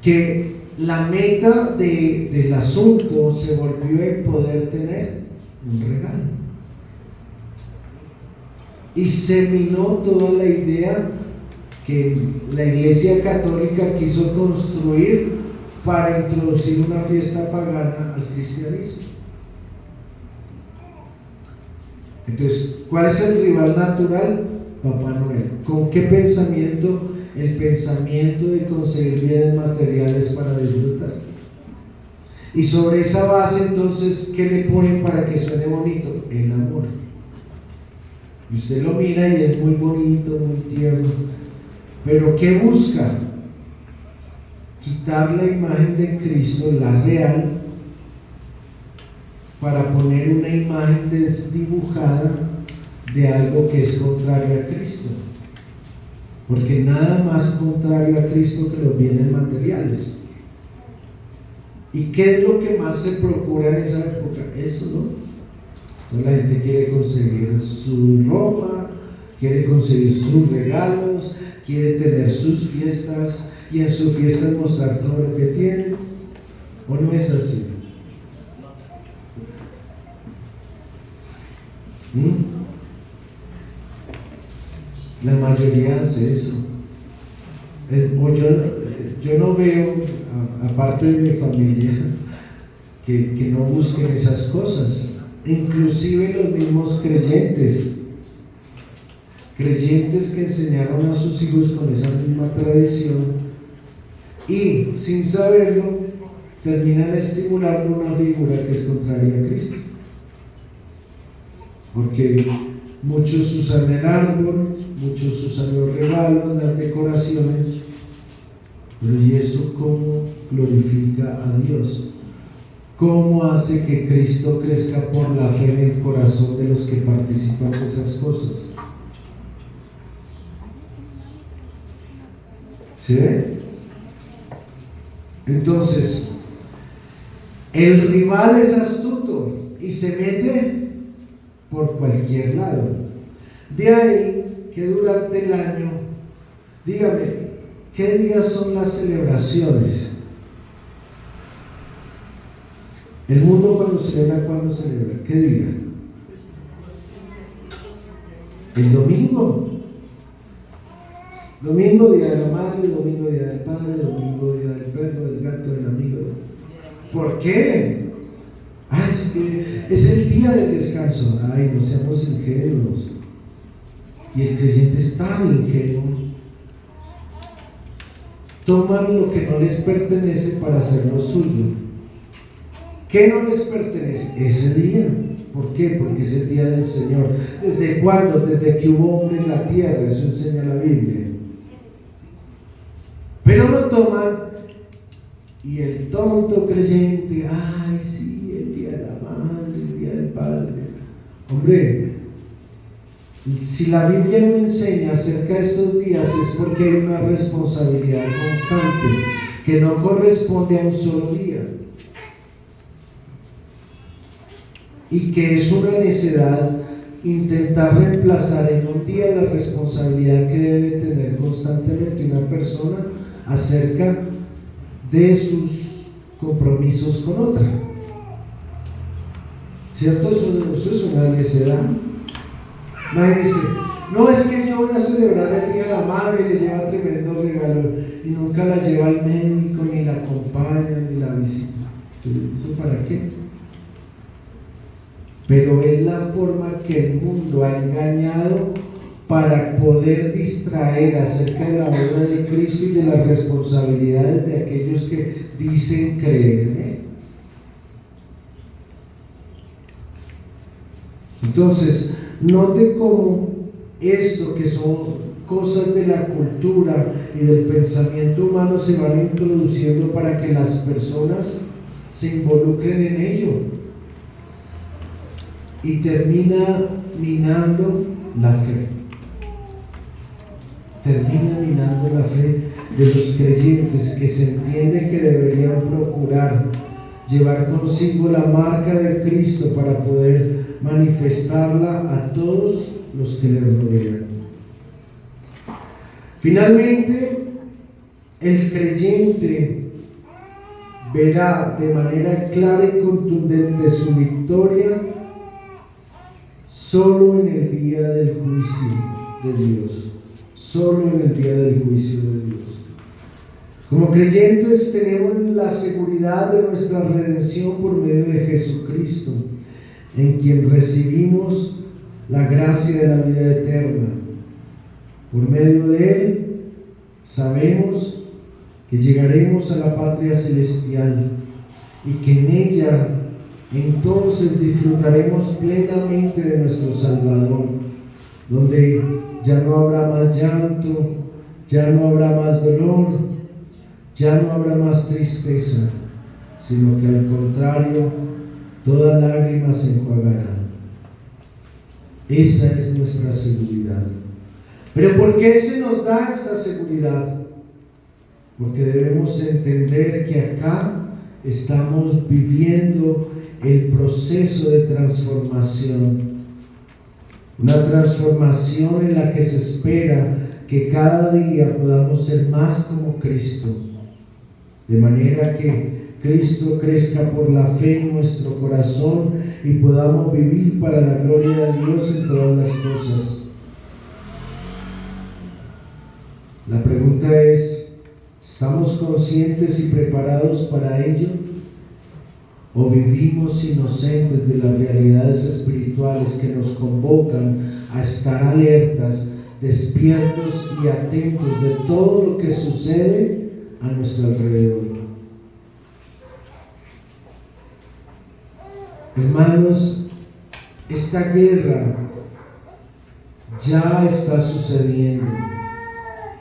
que la meta del asunto se volvió el poder tener un regalo. Y se minó toda la idea que la Iglesia Católica quiso construir para introducir una fiesta pagana al cristianismo. Entonces, ¿cuál es el rival natural? Papá Noel. ¿Con qué pensamiento? El pensamiento de conseguir bienes materiales para disfrutar. Y sobre esa base, entonces, ¿qué le ponen para que suene bonito? El amor. Y usted lo mira y es muy bonito, muy tierno. Pero ¿qué busca? Quitar la imagen de Cristo, la real, para poner una imagen desdibujada de algo que es contrario a Cristo. Porque nada más contrario a Cristo que los bienes materiales. ¿Y qué es lo que más se procura en esa época? Eso, ¿no? Toda la gente quiere conseguir su ropa, quiere conseguir sus regalos, quiere tener sus fiestas y en sus fiestas mostrar todo lo que tiene. ¿O no es así? La mayoría hace eso. Yo no veo, aparte de mi familia, que no busquen esas cosas. Inclusive los mismos creyentes que enseñaron a sus hijos con esa misma tradición y sin saberlo terminan estimulando una figura que es contraria a Cristo. Porque muchos usan el árbol, muchos usan los regalos, las decoraciones, pero ¿y eso cómo glorifica a Dios? ¿Cómo hace que Cristo crezca por la fe en el corazón de los que participan de esas cosas? ¿Sí ve? Entonces, el rival es astuto y se mete por cualquier lado. De ahí que durante el año, dígame, ¿qué días son las celebraciones? El mundo cuando celebra, ¿cuándo celebra? ¿Qué día? El domingo. Domingo, día de la madre, domingo, día del padre, domingo, día del perro, del gato, del amigo. ¿Por qué? Es que es el día del descanso. Ay, no seamos ingenuos. Y el creyente es tan ingenuo. Toman lo que no les pertenece para hacerlo suyo. ¿Qué no les pertenece? Ese día. ¿Por qué? Porque es el día del Señor. ¿Desde cuándo? Desde que hubo hombre en la tierra. Eso enseña la Biblia. Pero lo toman y el tonto creyente, ay, sí, el día de la madre, el día del padre. Hombre, si la Biblia no enseña acerca de estos días es porque hay una responsabilidad constante que no corresponde a un solo día. Y que es una necedad intentar reemplazar en un día la responsabilidad que debe tener constantemente una persona acerca de sus compromisos con otra. ¿Cierto? Eso es una necedad. Imagínense, no es que yo voy a celebrar el día de la madre y le lleva tremendo regalo y nunca la lleva al médico, ni la acompaña, ni la visita. ¿Eso para qué? Pero es la forma que el mundo ha engañado para poder distraer acerca de la obra de Cristo y de las responsabilidades de aquellos que dicen creer en Él. Entonces, note cómo esto, que son cosas de la cultura y del pensamiento humano, se van introduciendo para que las personas se involucren en ello y termina minando la fe. Termina minando la fe de los creyentes, que se entiende que deberían procurar llevar consigo la marca de Cristo para poder manifestarla a todos los que le rodean. Finalmente, el creyente verá de manera clara y contundente su victoria solo en el día del juicio de Dios. Solo en el día del juicio de Dios. Como creyentes tenemos la seguridad de nuestra redención por medio de Jesucristo, en quien recibimos la gracia de la vida eterna. Por medio de Él sabemos que llegaremos a la patria celestial y que en ella entonces disfrutaremos plenamente de nuestro Salvador, donde ya no habrá más llanto, ya no habrá más dolor, ya no habrá más tristeza, sino que al contrario, toda lágrima se enjuagará. Esa es nuestra seguridad. ¿Pero por qué se nos da esta seguridad? Porque debemos entender que acá estamos viviendo el proceso de transformación. Una transformación en la que se espera que cada día podamos ser más como Cristo, de manera que Cristo crezca por la fe en nuestro corazón y podamos vivir para la gloria de Dios en todas las cosas. La pregunta es, ¿estamos conscientes y preparados para ello? ¿O vivimos inocentes de las realidades espirituales que nos convocan a estar alertas, despiertos y atentos de todo lo que sucede a nuestro alrededor? Hermanos, esta guerra ya está sucediendo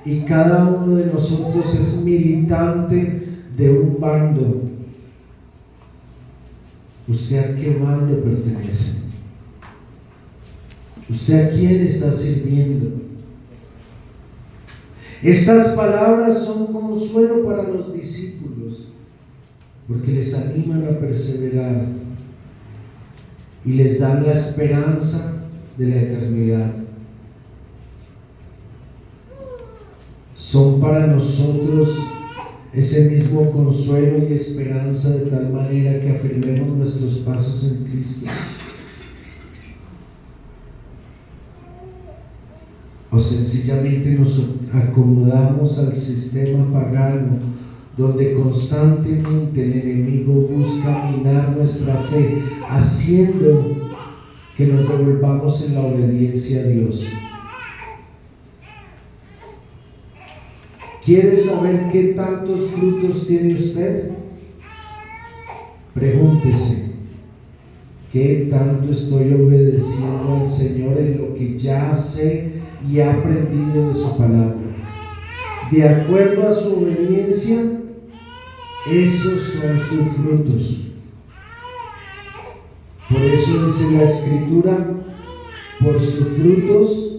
y cada uno de nosotros es militante de un bando. ¿Usted a qué bando pertenece? ¿Usted a quién está sirviendo? Estas palabras son consuelo para los discípulos, porque les animan a perseverar y les dan la esperanza de la eternidad. Son para nosotros ese mismo consuelo y esperanza, de tal manera que afirmemos nuestros pasos en Cristo. O sencillamente nos acomodamos al sistema pagano, donde constantemente el enemigo busca minar nuestra fe, haciendo que nos devolvamos en la obediencia a Dios. ¿Quiere saber qué tantos frutos tiene usted? Pregúntese, ¿qué tanto estoy obedeciendo al Señor en lo que ya sé y he aprendido de su palabra? De acuerdo a su obediencia, esos son sus frutos. Por eso dice la Escritura, por sus frutos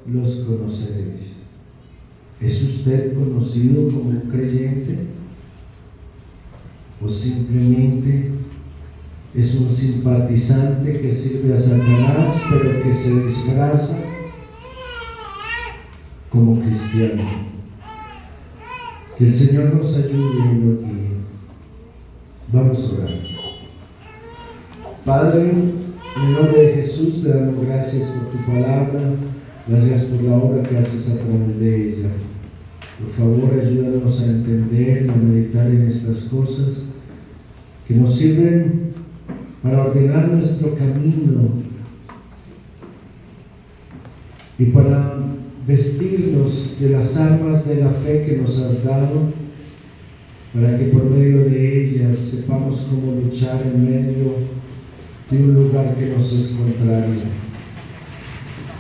los conoceréis. ¿Es usted conocido como un creyente? ¿O simplemente es un simpatizante que sirve a Satanás, pero que se disfraza como cristiano? Que el Señor nos ayude en lo que vamos a orar. Padre, en el nombre de Jesús te damos gracias por tu palabra, gracias por la obra que haces a través de ella. Por favor, ayúdanos a entender, a meditar en estas cosas que nos sirven para ordenar nuestro camino y para vestirnos de las armas de la fe que nos has dado, para que por medio de ellas sepamos cómo luchar en medio de un lugar que nos es contrario.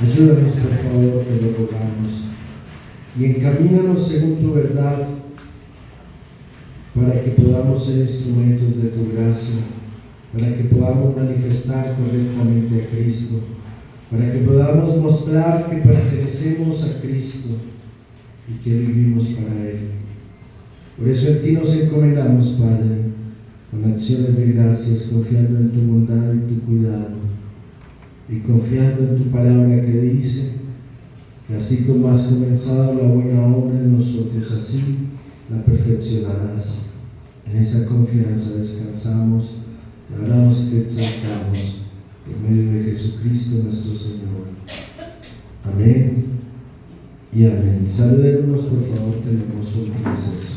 Ayúdanos, por favor, te lo rogamos, y encamínanos según tu verdad, para que podamos ser instrumentos de tu gracia, para que podamos manifestar correctamente a Cristo, para que podamos mostrar que pertenecemos a Cristo y que vivimos para Él. Por eso en ti nos encomendamos, Padre, con acciones de gracias, confiando en tu bondad y tu cuidado, y confiando en tu palabra que dice que así como has comenzado la buena obra en nosotros, así la perfeccionarás. En esa confianza descansamos, te hablamos y te exaltamos por medio de Jesucristo nuestro Señor. Amén y amén. Saludémonos, por favor, tenemos un proceso.